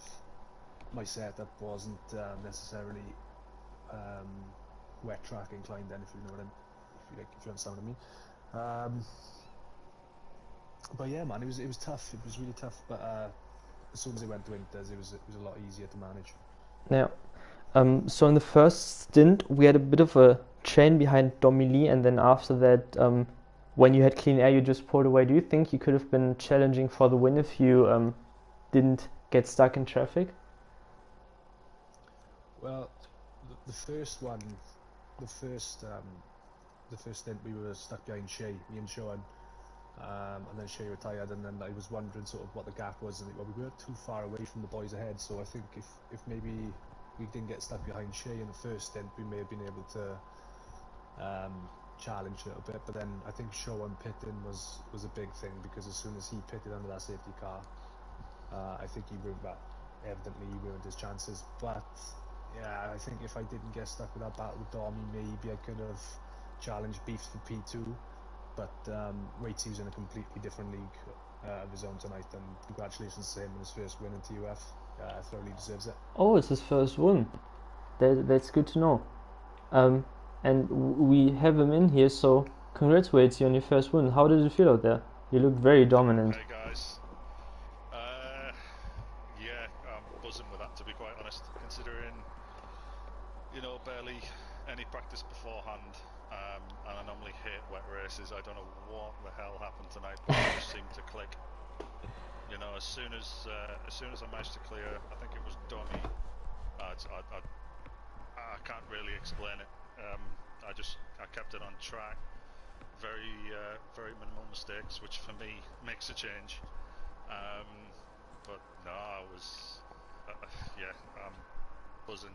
my setup wasn't necessarily wet track inclined then, if you know what if you understand what I mean. But yeah, man, it was tough. It was really tough. But as soon as it went to winters, it was a lot easier to manage. Yeah. So in the first stint, we had a bit of a chain behind Dommy Lee, and then after that, when you had clean air, you just pulled away. Do you think you could have been challenging for the win if you didn't get stuck in traffic? Well, the first one, the first stint we were stuck behind Shay, me and Sean, and then Shea retired, and then I was wondering sort of what the gap was, and well, we weren't too far away from the boys ahead, so I think if maybe we didn't get stuck behind Shea in the first stint, we may have been able to challenge a little bit. But then I think Show pitting was a big thing, because as soon as he pitted under that safety car, I think he evidently ruined his chances. But yeah, I think if I didn't get stuck with that battle with Dormy, maybe I could have challenged Beefs for P2. But Waitsy's in a completely different league of his own tonight, and congratulations to him on his first win in TUF. Thoroughly deserves it. Oh, it's his first win. That's good to know. And we have him in here, so congrats, Waitsy, on your first win. How did it feel out there? You looked very dominant. Hey guys. Yeah, I'm buzzing with that, to be quite honest, considering, you know, barely any practice beforehand, and I normally hate wet races. I don't know what the hell happened tonight, but it just seemed to click. You know, as soon as I managed to clear, I think it was Donny. I can't really explain it. I kept it on track. Very minimal mistakes, which for me makes a change. But no, I was, yeah, I'm buzzing.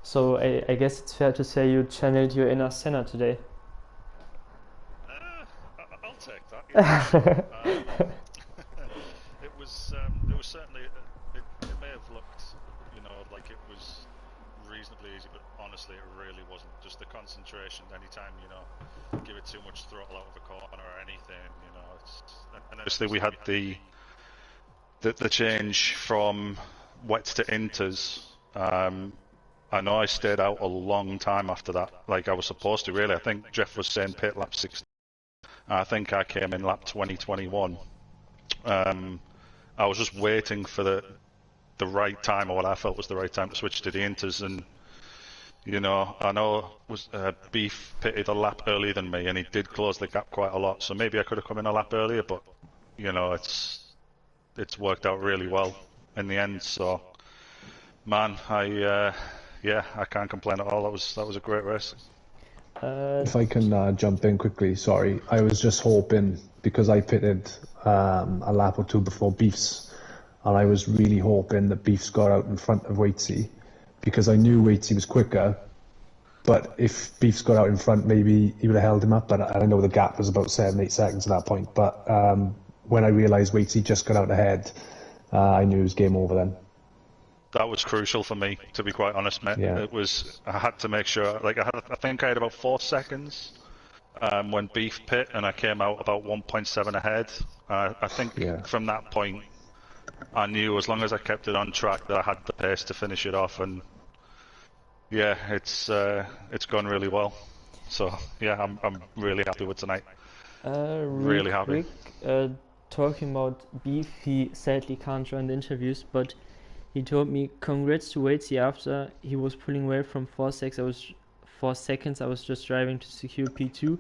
So I guess it's fair to say you channeled your inner Senna today. I'll take that. Yeah. It was certainly, it may have looked, you know, like it was reasonably easy, but honestly it really wasn't. Just the concentration, anytime, you know, give it too much throttle out of a corner or anything, you know, and obviously we had the change from wets to inters. I know I stayed out a long time after that, like I was supposed to, really. I think Jeff was saying pit lap 16. I think I came in lap 2021. I was just waiting for the right time, or what I felt was the right time, to switch to the inters. And you know, I know was Beef pitted a lap earlier than me, and he did close the gap quite a lot. So maybe I could have come in a lap earlier, but you know, it's worked out really well in the end. So, man, I can't complain at all. That was a great race. If I can jump in quickly, sorry. I was just hoping, because I pitted a lap or two before Beefs, and I was really hoping that Beefs got out in front of Waitsy, because I knew Waitsy was quicker. But if Beefs got out in front, maybe he would have held him up. But I know the gap was about 7-8 seconds at that point. But when I realised Waitsy just got out ahead, I knew it was game over then. That was crucial for me, to be quite honest, mate. Yeah. It was. I had to make sure. Like I think I had about 4 seconds when Beef pit, and I came out about 1.7 ahead. I think from that point, I knew as long as I kept it on track that I had the pace to finish it off, and yeah, it's gone really well. So yeah, I'm really happy with tonight. Really happy. Talking about Beef, he sadly can't join the interviews, but he told me congrats to Waitsy after he was pulling away from 4 seconds. I was just driving to secure P2.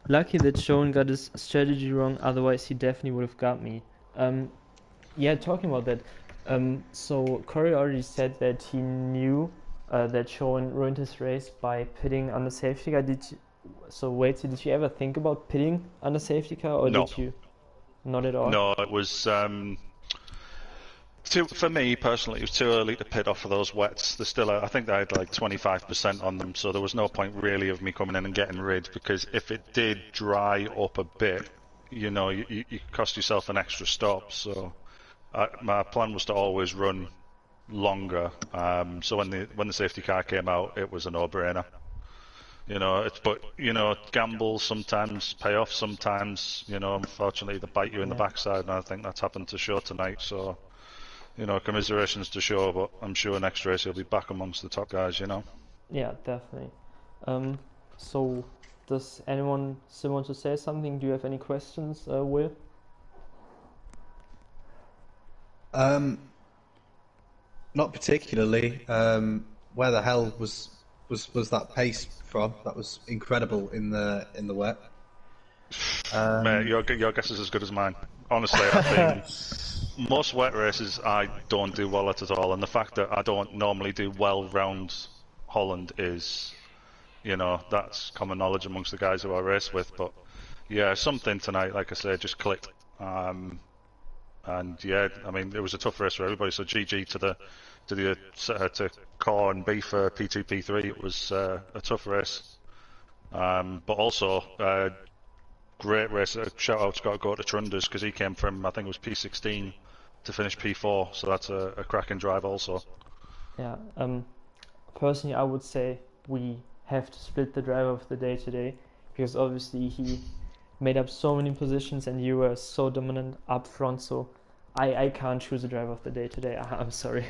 Lucky that Sean got his strategy wrong, otherwise he definitely would have got me. Yeah, talking about that, so Corey already said that he knew that Sean ruined his race by pitting on the safety car. So Waitsy, did you ever think about pitting on the safety car, or No. did you? Not at all? No, it was for me personally, it was too early to pit off of those wets. There's still, I think I had like 25% on them, so there was no point really of me coming in and getting rid, because if it did dry up a bit, you know, you cost yourself an extra stop. So my plan was to always run longer. So when the safety car came out, it was a no-brainer. You know, but you know, gambles sometimes pay off. Sometimes, you know, unfortunately, they bite you in the backside, and I think that's happened to Shaw tonight. So, you know, commiserations to Shaw, but I'm sure next race he'll be back amongst the top guys. You know. Yeah, definitely. So, does anyone still want to say something? Do you have any questions, Will? Not particularly. Where the hell was that pace from? That was incredible in the wet. Mate, your guess is as good as mine. Honestly, I think most wet races I don't do well at all, and the fact that I don't normally do well round Holland is, you know, that's common knowledge amongst the guys who I race with. But Yeah, something tonight, like I said, just clicked. And yeah, I mean, it was a tough race for everybody. So GG to Core and B for P2, P3. It was a tough race, but also great race. Shout out's got to go to Trunders because he came from, I think it was P16 to finish P4. So that's a cracking drive also. Yeah. Personally, I would say we have to split the driver of the day today, because obviously he made up so many positions and you were so dominant up front, so I can't choose a driver of the day today. I'm sorry.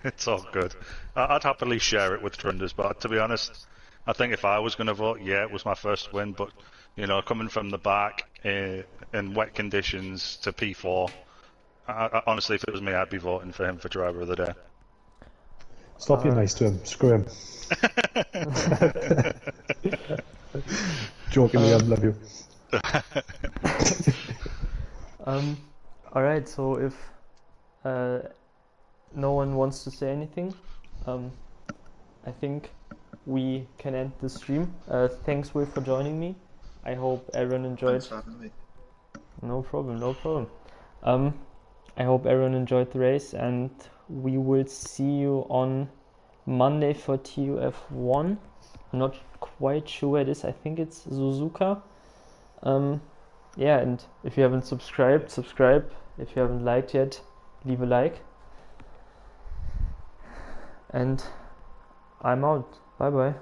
It's all good. I'd happily share it with Trunders, but to be honest, I think if I was going to vote, yeah, it was my first win, but coming from the back in wet conditions to P4, honestly, if it was me, I'd be voting for him for driver of the day. Stop being nice to him. Screw him. Jokingly, I love you. Alright, so if no one wants to say anything, I think we can end the stream. Thanks, Will, for joining me. I hope everyone enjoyed. Thanks for having me. No problem, no problem. I hope everyone enjoyed the race, and we will see you on Monday for TUF1. I'm not quite sure where it is. I think it's Suzuka. Yeah, and if you haven't subscribed, subscribe. If you haven't liked yet, leave a like. And I'm out. Bye bye.